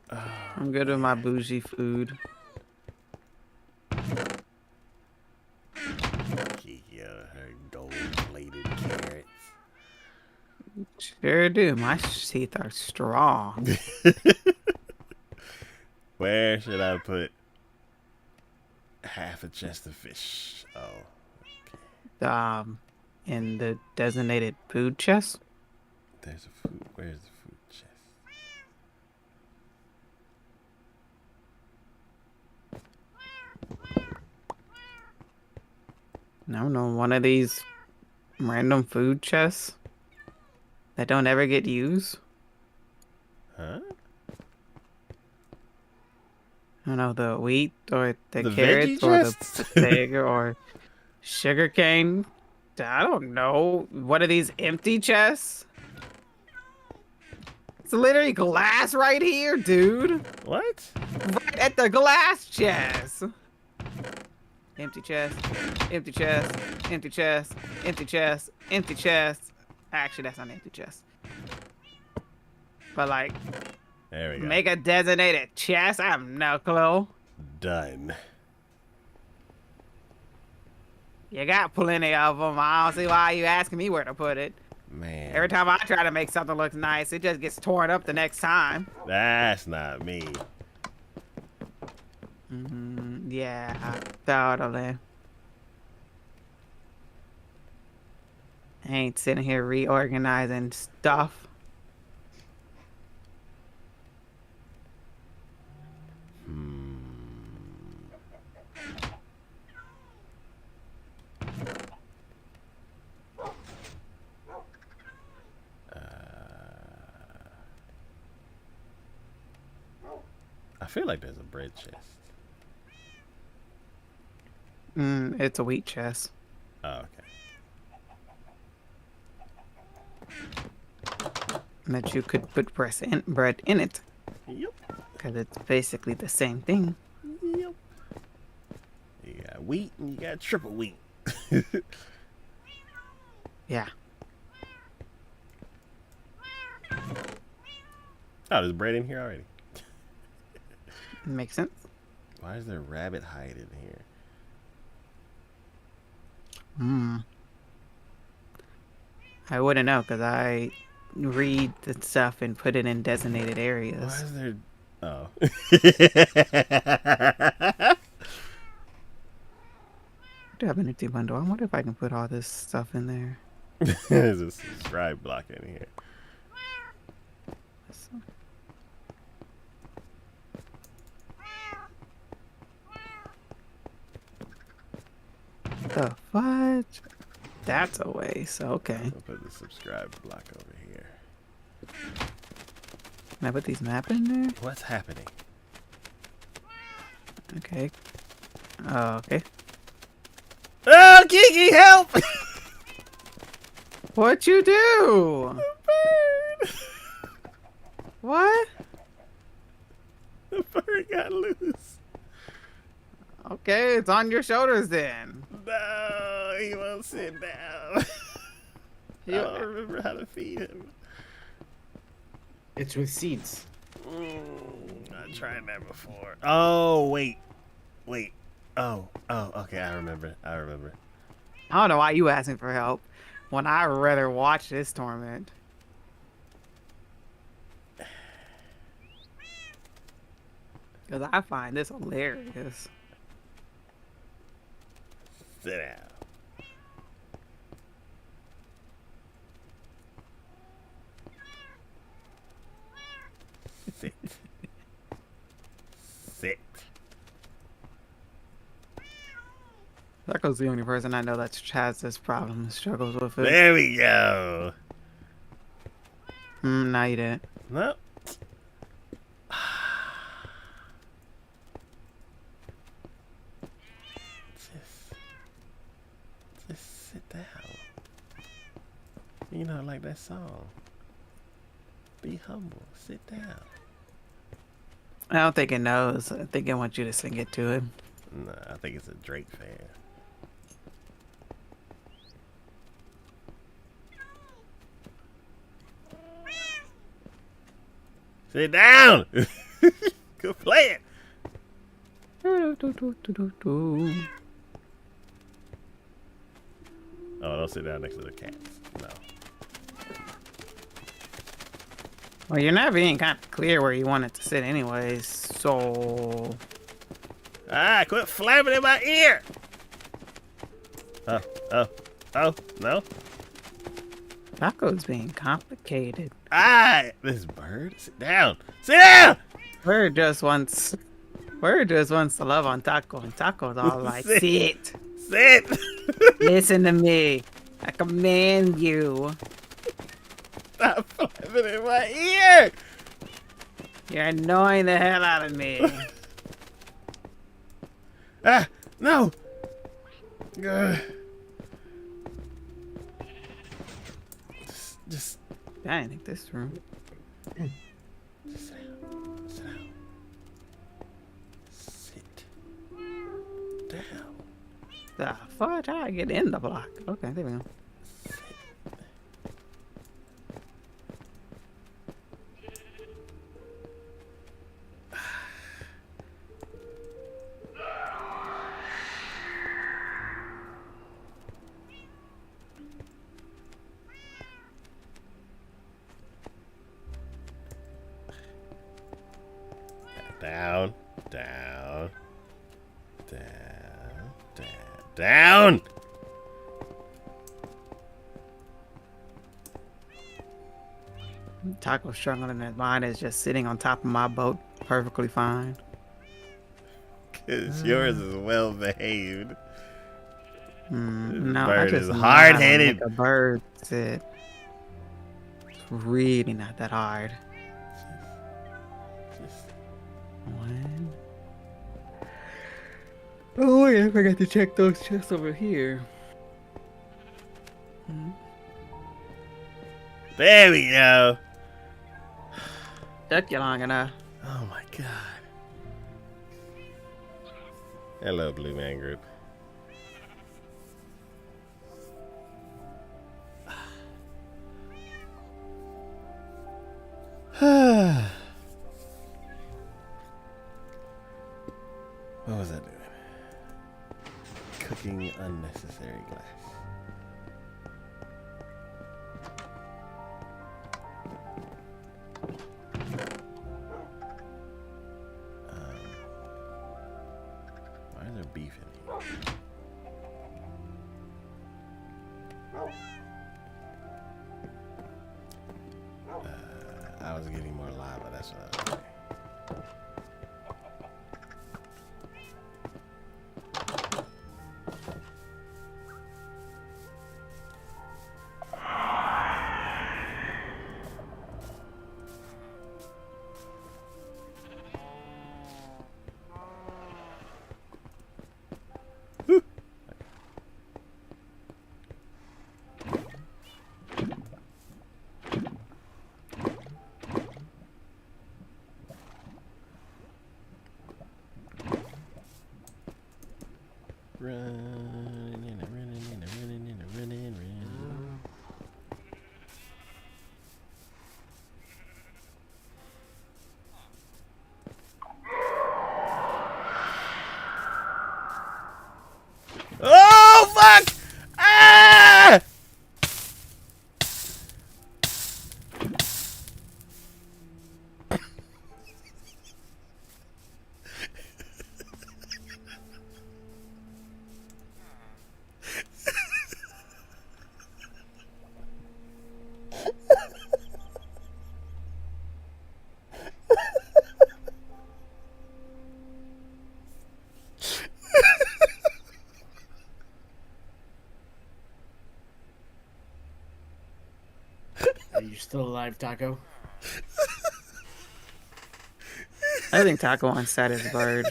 I'm good with my bougie food.
Kiki, her gold-plated carrots.
Sure do. My teeth are strong.
Where should I put half a chest of fish? Oh,
In the designated food chest.
there's a food. Where's the food chest?
No, no, one of these random food chests that don't ever get used.
Huh?
I don't know, the wheat or the
The
carrots
veggie
or the
chests?
potato or sugar cane. I don't know. What are these empty chests? It's literally glass right here, dude.
What?
Right at the glass chest. Empty chest, empty chest, empty chest, empty chest, empty chest. Actually, that's not an empty chest. But like,
There we go.
make a designated chest? I have no clue.
Done.
You got plenty of them. I don't see why you asking me where to put it.
Man.
Every time I try to make something look nice, it just gets torn up the next time.
That's not me.
Yeah, totally. I ain't sitting here reorganizing stuff.
I feel like there's a bread chest.
It's a wheat chest.
Oh, okay.
That you could put bread in it.
Yep.
Because it's basically the same thing.
Yep. You got wheat and you got triple wheat.
Yeah.
Oh, there's bread in here already.
Makes sense.
Why is there rabbit hide in here?
I wouldn't know because I read the stuff and put it in designated
Why
areas.
is there... Oh.
I do have an empty bundle. I wonder if I can put all this stuff in there.
There's a subscribe block in here.
The fudge? That's a waste. Okay.
I'll put the subscribe block over here.
Can I put these map in there?
What's happening?
Okay. Oh, okay.
Oh, Kiki, help!
What'd you do?
Bird!
What?
The bird got loose.
Okay, it's on your shoulders then.
No, he won't sit down. I don't remember how to feed him.
It's with seeds.
I tried that before. Oh, wait. Wait. Oh, okay, I remember.
I don't know why you asking for help when I'd rather watch this tournament. Because I find this hilarious.
Sit down. Sit. Sit.
Taco's the only person I know that has this problem and struggles with it.
There we go.
No, you didn't.
No. Just sit down. You know, like that song. Be humble. Sit down.
I don't think it knows. I think it wants you to sing it to it.
Nah, I think it's a Drake fan. Sit down. Good playing. Oh, don't sit down next to the cats. No.
Well, you're not being kind of clear where you want it to sit anyways, so...
Ah, quit flapping in my ear. Oh, no.
Taco's being complicated.
Ah, this bird. Sit down. Sit down.
Bird just wants to love on Taco, and Taco's all like, sit.
Sit.
Listen to me. I command you.
Stop flapping in my ear.
You're annoying the hell out of me.
Ah, no. Good. Just
I didn't think this through.
sit down. Sit down. Sit down.
The fuck? How I get in the block? Okay, there we go.
Down, down, down, down, down.
Taco struggling and mine is just sitting on top of my boat perfectly fine.
Cause yours is well behaved.
No,
bird
I just
is
know how to
hard-headed.
make a bird sit. It's really not that hard. One. Oh yeah, I forgot to check those chests over here.
There we go.
Took you long enough.
Oh my god. Hello, Blue Man Group. What was I doing? Cooking unnecessary glass. Why is there beef in here? I was getting more lava, that's what I was doing. Running.
still alive, Taco?
I think Taco wants that his bird.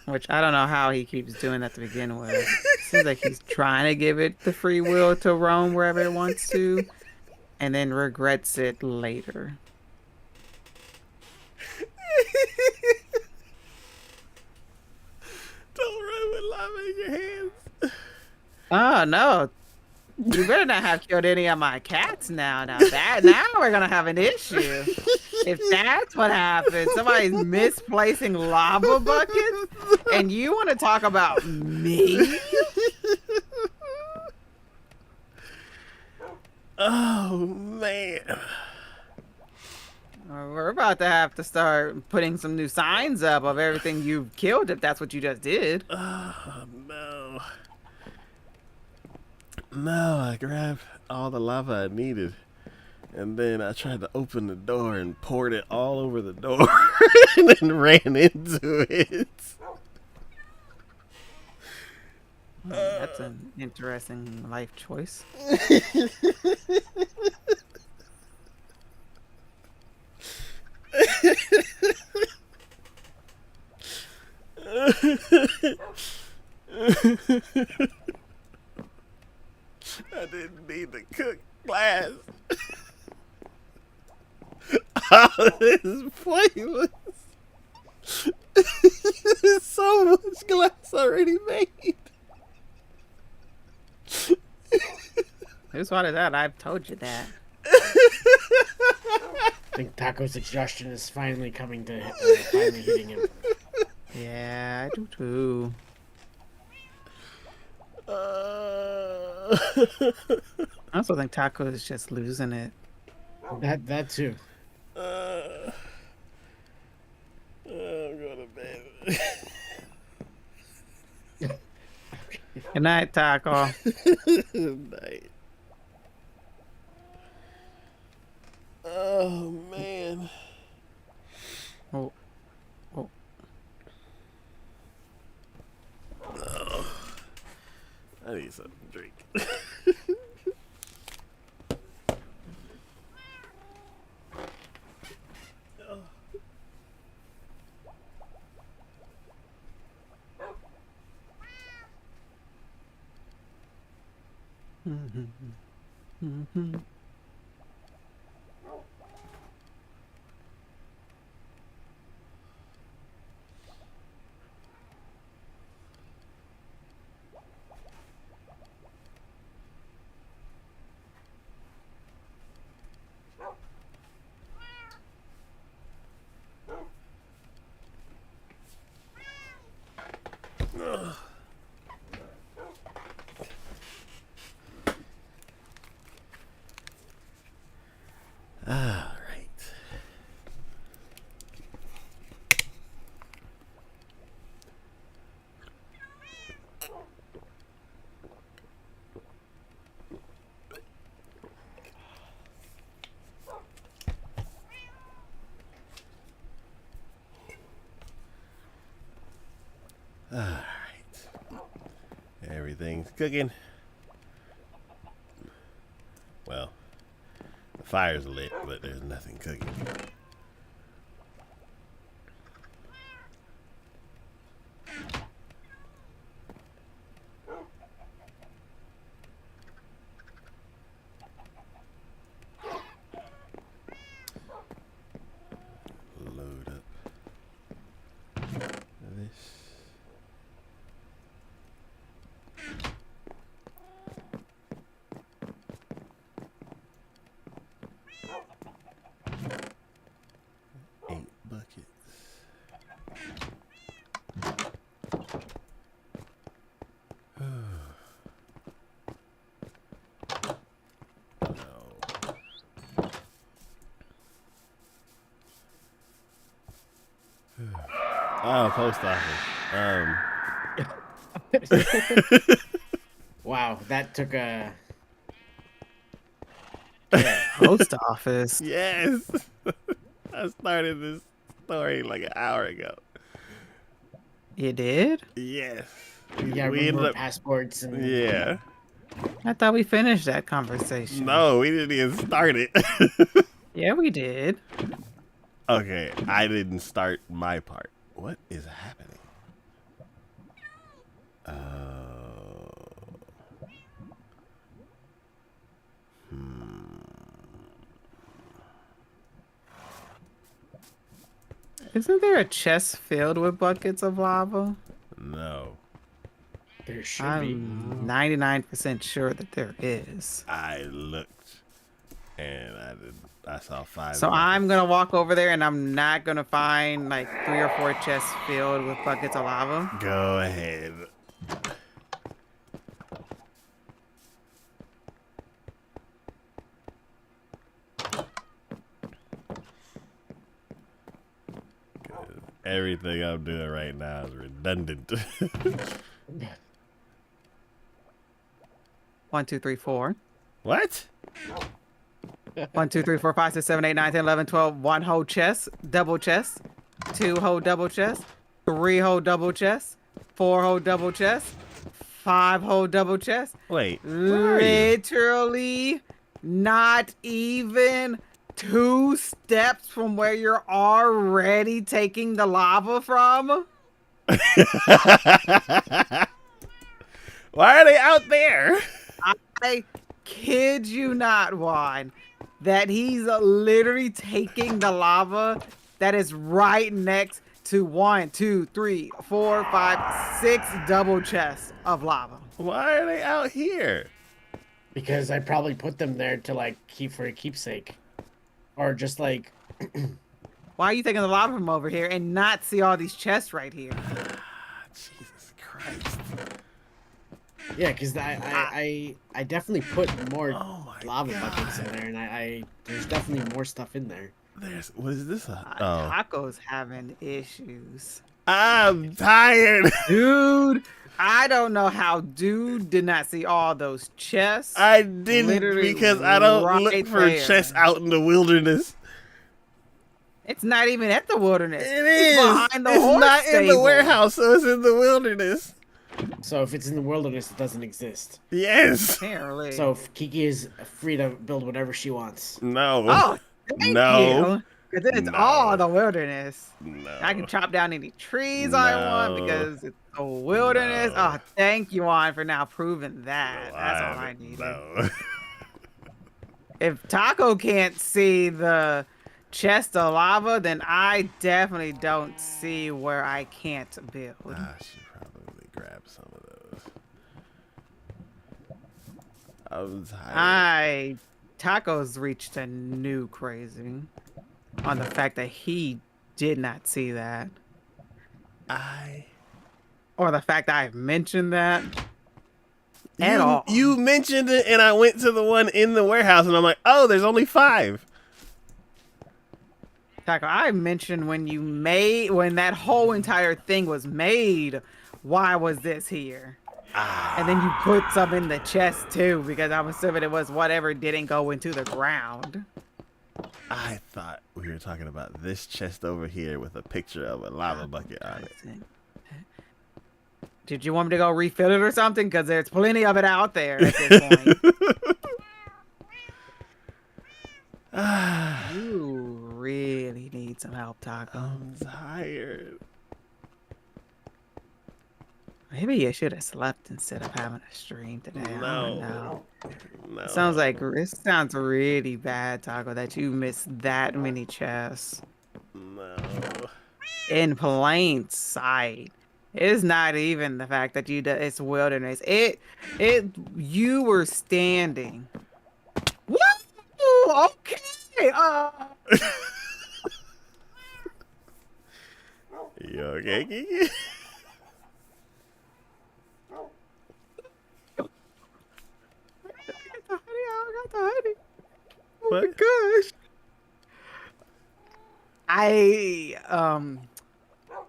Which I don't know how he keeps doing that to begin with. Seems like he's trying to give it the free will to roam wherever it wants to, and then regrets it later.
Don't run with lava in your hands.
Oh no. You better not have killed any of my cats now. Now we're gonna have an issue. If that's what happened, somebody's misplacing lava buckets, and you want to talk about me?
Oh man.
We're about to have to start putting some new signs up of everything you've killed if that's what you just did.
Oh no. No, I grabbed all the lava I needed. And then I tried to open the door and poured it all over the door and then ran into it.
That's an interesting life choice.
I didn't need to cook glass. Oh, this is pointless. There's so much glass already made.
Who started that? I've told you that.
I think Taco's exhaustion is finally coming to finally hitting him.
Yeah, I do too. I also think Taco is just losing it.
That too.
I'm going to bed.
Good night, Taco.
Night. Oh man.
Oh.
I need something to drink. All right. All right. Everything's cooking. Well, the fire's lit, but there's nothing cooking. Load up this. Oh, post office.
Wow, that took a.
Post office.
Yes. I started this story like an hour ago.
You did?
Yes.
Yeah,
we
remember
ended up.
passports and.
Yeah.
I thought we finished that conversation.
No, we didn't even start it.
Yeah, we did.
Okay, I didn't start my part. What is happening?
Isn't there a chest filled with buckets of lava?
No,
There should
I'm 99% sure that there is.
I looked and I saw 5.
So I'm gonna walk over there and I'm not gonna find like 3 or 4 chests filled with buckets of lava.
Go ahead. Everything I'm doing right now is redundant.
1, 2, 3, 4.
What?
1, 2, 3, 4, 5, 6, 7, 8, 9, 10, 11, 12. 1 whole chest, double chest. 2 whole double chest. 3 whole double chest. 4 whole double chest. 5 whole double chest.
Wait, where are you?
Literally not even 2 steps from where you're already taking the lava from.
Why are they out there?
I kid you not, Juan, that he's literally taking the lava that is right next to 1, 2, 3, 4, 5, 6 double chests of lava.
Why are they out here?
Because I probably put them there to like keep for a keepsake, or just like
Why are you taking the lava from over here and not see all these chests right here?
Jesus Christ.
yeah, because I definitely put more
Oh my
lava buckets in
God.
there, and there's definitely more stuff in there.
What is this? Oh.
Taco's having issues.
I'm tired.
Dude, I don't know how dude did not see all those chests.
I didn't
Literally
because I don't look
right
for
there.
chests out in the wilderness.
It's not even at the wilderness.
It
It's
is.
behind the
It's
horse
not in the
stable.
warehouse, so it's in the wilderness.
So if it's in the wilderness, it doesn't exist.
Yes.
Apparently.
So if Kiki is free to build whatever she wants.
No.
Oh, thank
No.
you. Because then it's
No.
all the wilderness.
No.
I can chop down any trees I want
No.
because it's the wilderness.
No.
Oh, thank you, Juan, for now proving that. That's all I needed.
No.
If Taco can't see the chest of lava, then I definitely don't see where I can't build.
I should probably grab some of those. I'm tired.
Taco's reached a new crazy on the fact that he did not see that. Or the fact that I've mentioned that at all.
You mentioned it, and I went to the one in the warehouse, and I'm like, oh, there's only 5.
Taco, I mentioned when that whole entire thing was made, why was this here? And then you put some in the chest too, because I'm assuming it was whatever didn't go into the ground.
I thought we were talking about this chest over here with a picture of a lava bucket on it.
Did you want me to go refill it or something? Because there's plenty of it out there at this point. You really need some help, Taco.
I'm tired.
Maybe you should have slept instead of having a stream today. I don't
No.
know.
No.
It sounds really bad, Taco, that you missed that many chests
No.
in plain sight. It's not even the fact that it's wilderness. You were standing. What? Okay.
You okay, Kiki?
I got the honey. Oh
What?
my gosh.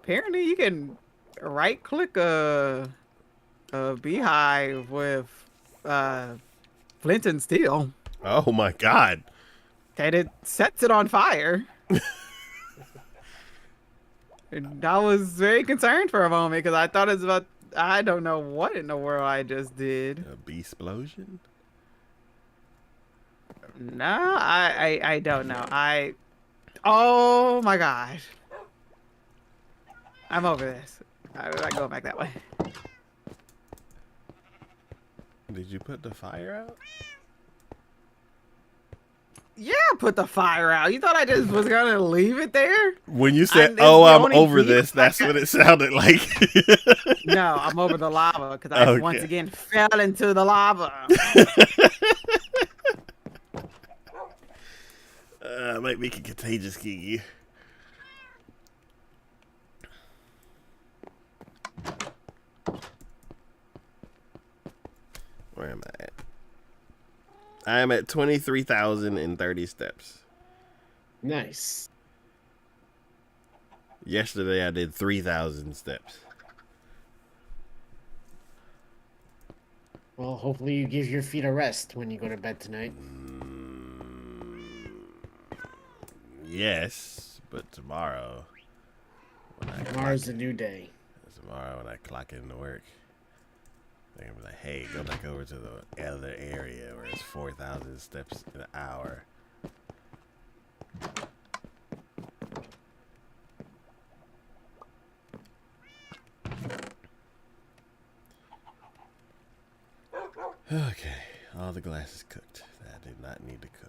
Apparently you can right click a beehive with flint and steel,
Oh my God.
and it sets it on fire. And I was very concerned for a moment because I thought it was I don't know what in the world I just did.
A beast explosion?
No, I don't know. Oh my gosh. I'm over this. I'm not going back that way.
Did you put the fire out?
Yeah, put the fire out. You thought I just was gonna leave it there?
When you said,
It's
"Oh,
the
I'm
only
over
beast
this," that's what it sounded like.
No, I'm over the lava because I
Okay.
once again fell into the lava.
Might make it contagious, Kiki. Where am I at? I am at 23,030 steps.
Nice.
Yesterday I did 3,000 steps.
Well, hopefully you give your feet a rest when you go to bed tonight.
Yes, but tomorrow.
Tomorrow's a new day.
Tomorrow when I clock into work, they're gonna be like, "Hey, go back over to the other area where it's 4,000 steps an hour." Okay, all the glass is cooked. That I did not need to cook.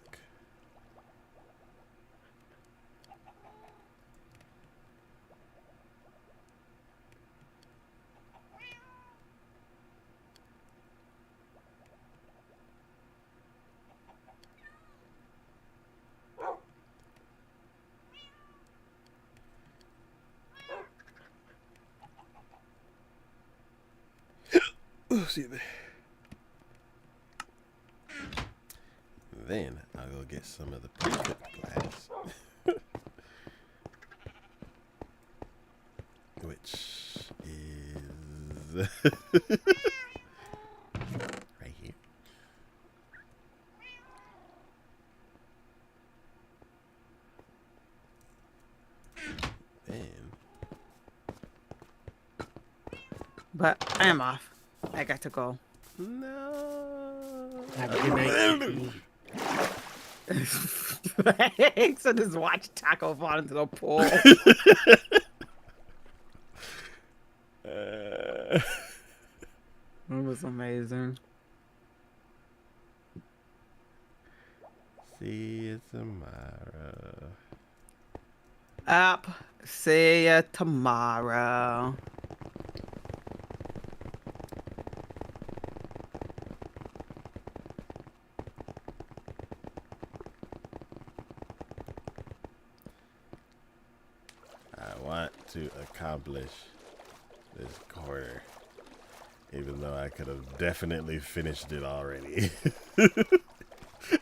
Oh, excuse me. Then I'll go get some of the pre-cooked glass, which is right here. Then
But I am off. I got to go.
no.
Have a good night.
So just watch Taco fall into the pool. It was amazing.
See you tomorrow.
Up. See ya tomorrow.
I want to accomplish this quarter, even though I could have definitely finished it already.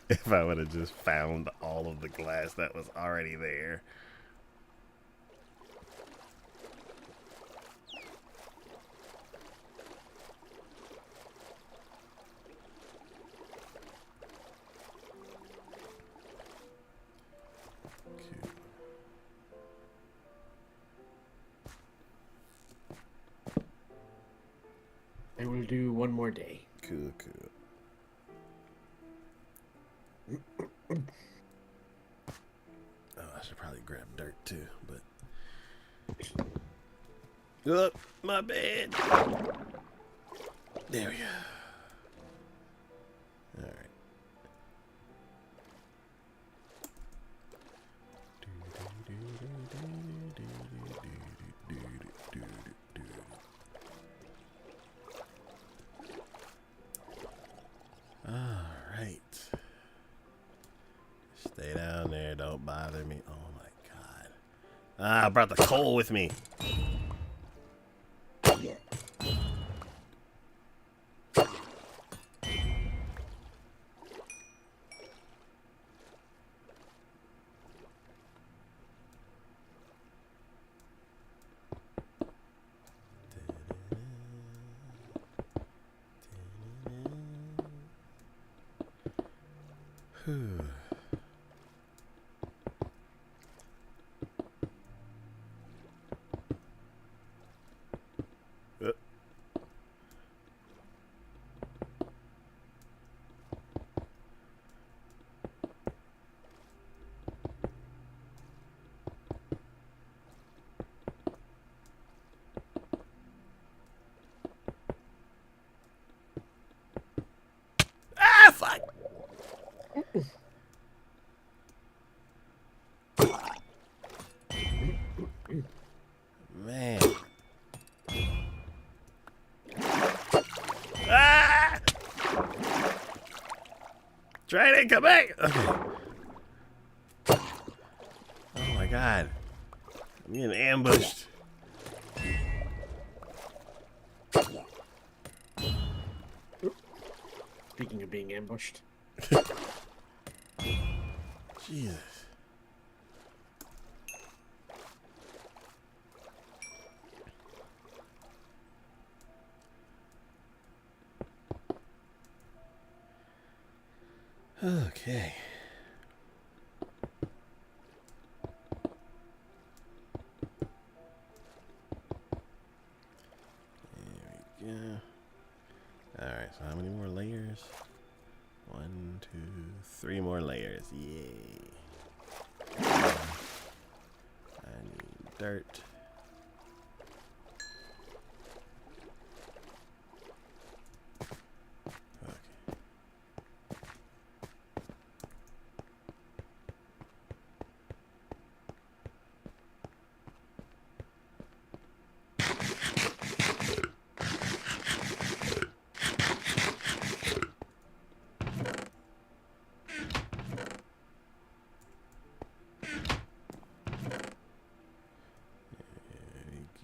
If I would have just found all of the glass that was already there.
I will do one more day.
Cool, cool. Oh, I should probably grab dirt too, but. Look, my bed. There we go. All right. All right. Stay down there. Don't bother me. Oh my god. Ah, I brought the coal with me. Whew. back, come back. Okay. Oh my god. I'm getting ambushed.
Speaking of being ambushed.
Jesus. Okay. There we go. Alright, so how many more layers? 1, 2, 3 more layers. Yay. I need dirt.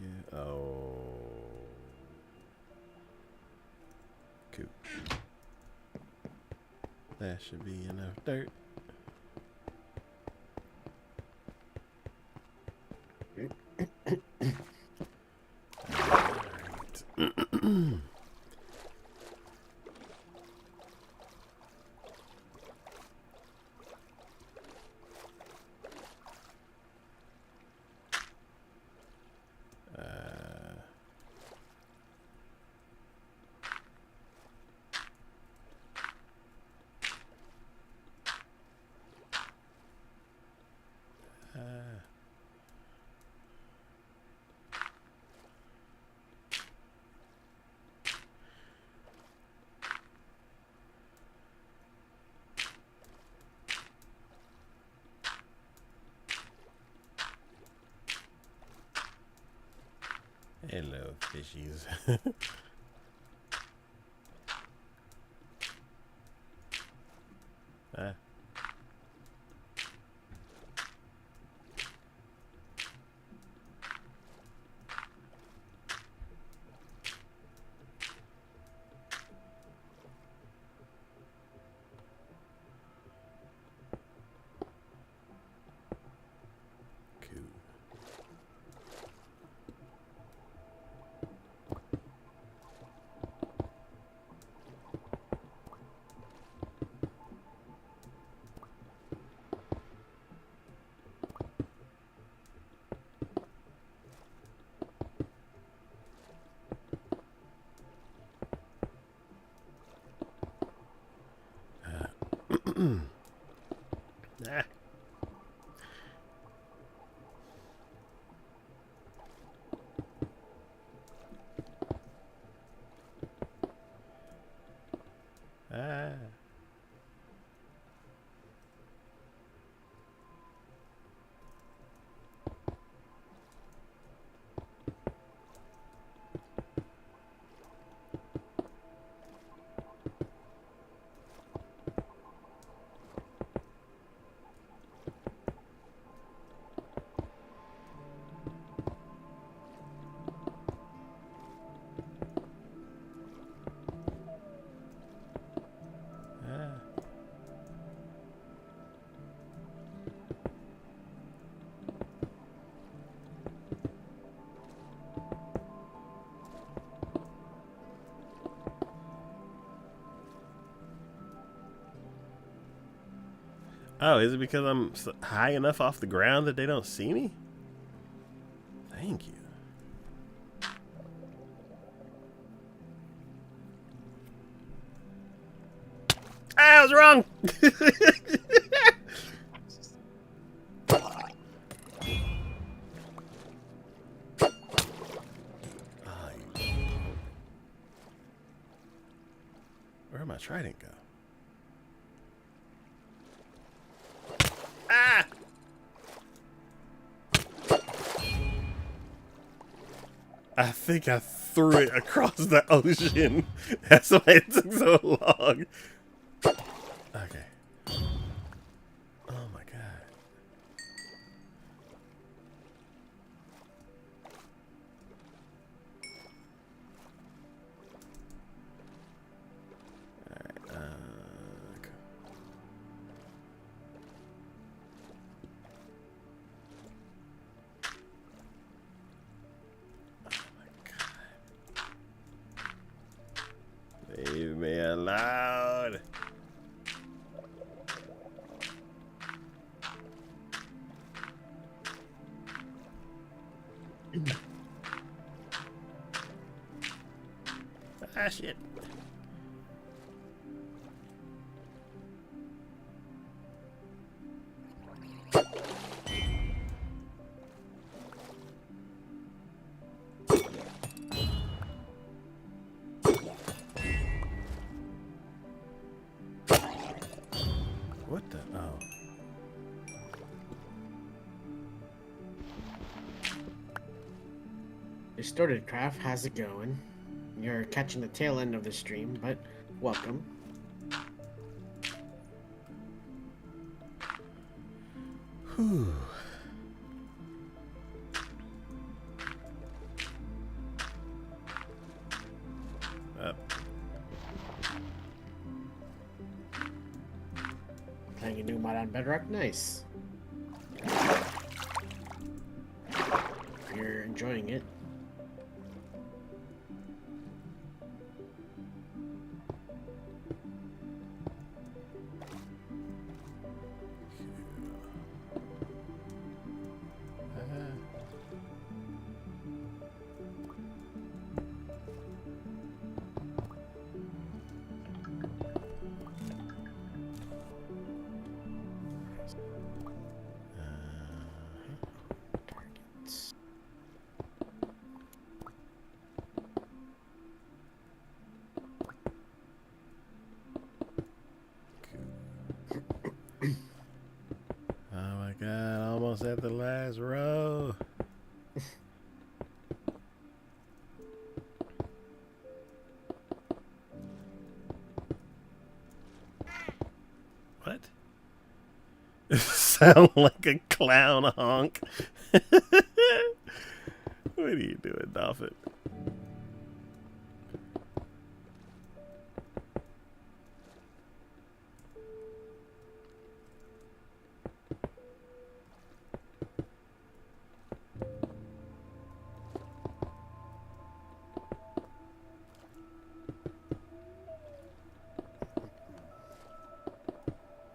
Okay. Oh. Cool. That should be enough dirt. Alright. Hello, fishies. Ah. Cool. Ah. Ah. Oh, is it because I'm high enough off the ground that they don't see me? Thank you. Ah, I was wrong. Where my trident go? Ah! I think I threw it across the ocean. That's why it took so long. Okay. Ah, shit. What the? Oh.
Distorted Craft, how's it going? You're catching the tail end of the stream, but welcome.
Whew. Up.
Playing a new mod on Bedrock, nice. You're enjoying it. Targets.
Oh my god, almost at the last row. What? Sound like a clown honk. What are you doing, Dolphin?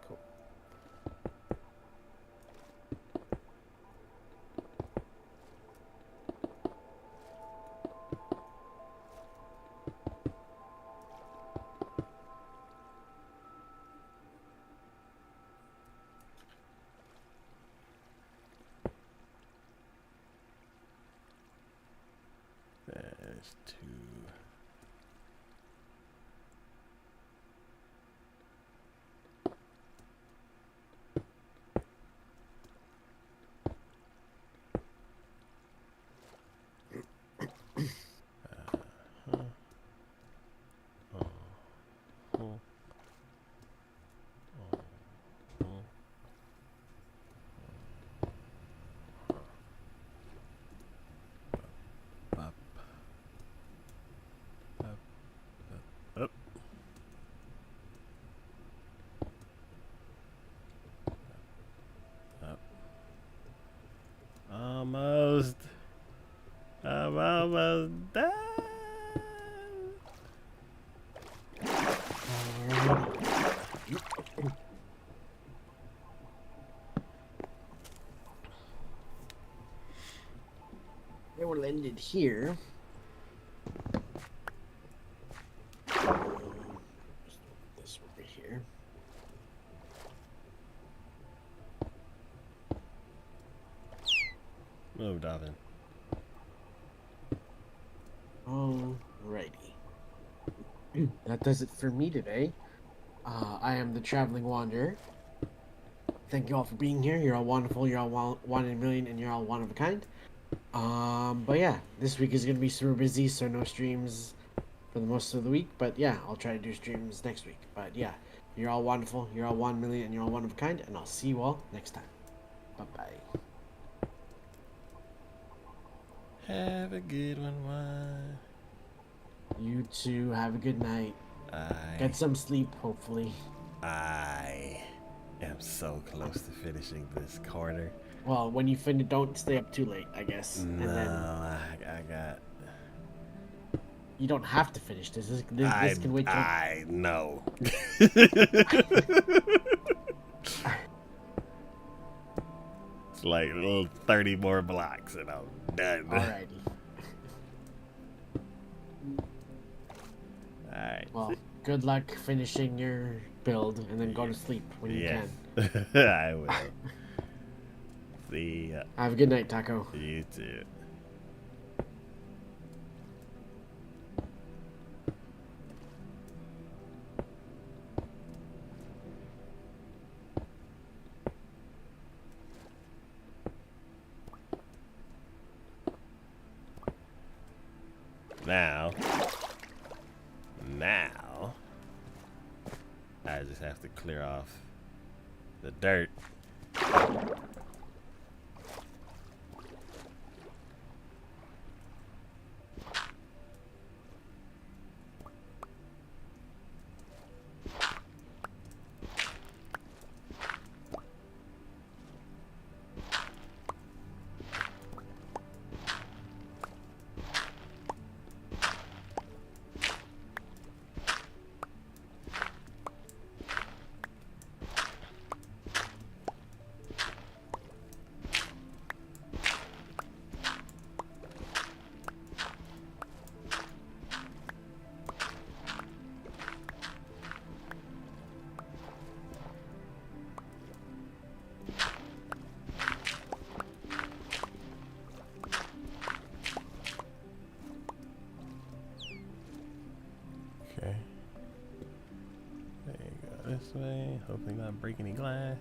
Cool.
There's two. Up. Up. Up. Up. Up. Almost. I'm almost done.
They will end it here. Just this over here.
Move, Dolphin.
Alrighty. That does it for me today. I am the Traveling Wanderer. Thank you all for being here. You're all wonderful. You're all one in a million, and you're all one of a kind. But yeah, this week is gonna be super busy, so no streams for the most of the week. But yeah, I'll try to do streams next week. But yeah, you're all wonderful. You're all 1 million, and you're all one of a kind. And I'll see you all next time. Bye bye.
Have a good one.
You too. Have a good night. Get some sleep, hopefully.
I am so close to finishing this quarter.
Well, when you finish, don't stay up too late, I guess.
No,
And then
I got.
you don't have to finish this. This can wait till.
I know. As like 30 more blocks and I'm done.
Alrighty.
Alright.
Well, good luck finishing your build and then go to sleep when you
Yes.
can.
I will. See ya.
Have a good night, Taco.
You too. Now, I just have to clear off the dirt. Okay. There you go this way. Hopefully not break any glass.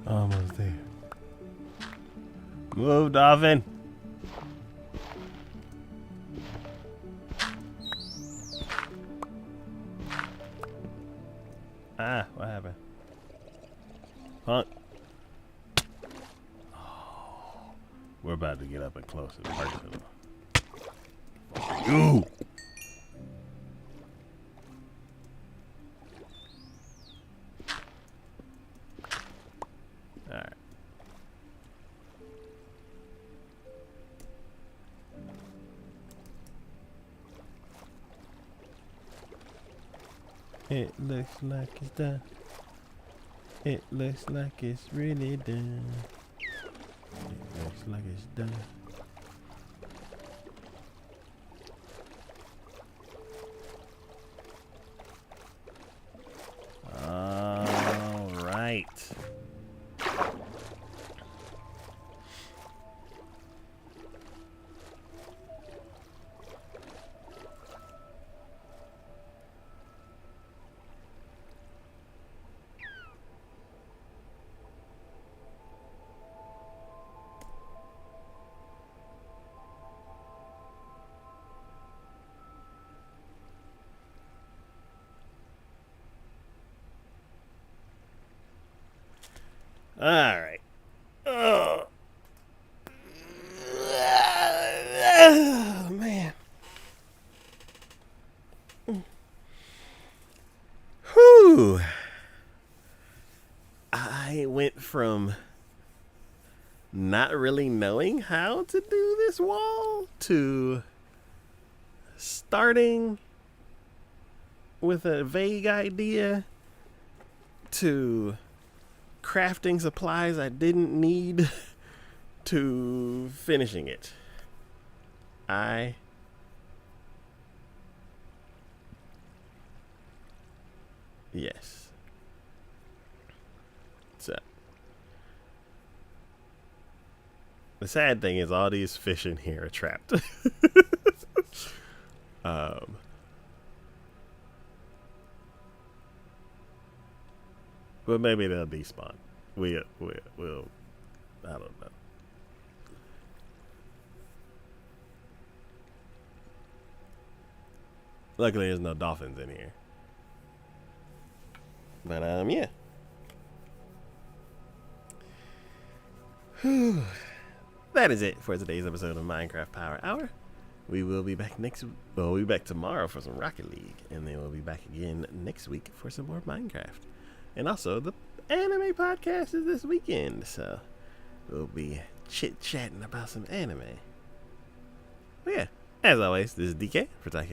Almost there. Move, dolphin. Ah, what happened? Punk. Oh, we're about to get up and close and personal. You. Alright. It looks like it's done. It looks like it's really done. It looks like it's done. All right. All right. Oh, man. Whew. I went from not really knowing how to do this wall to starting with a vague idea to crafting supplies I didn't need to finishing it. Yes. So The sad thing is all these fish in here are trapped. um, but maybe they'll despawn. We'll I don't know. Luckily, there's no dolphins in here. But yeah. Whew. That is it for today's episode of Minecraft Power Hour. We will be back we'll be back tomorrow for some Rocket League, and then we'll be back again next week for some more Minecraft. And also, the anime podcast is this weekend, so we'll be chit-chatting about some anime. But yeah, as always, this is DK for Taika.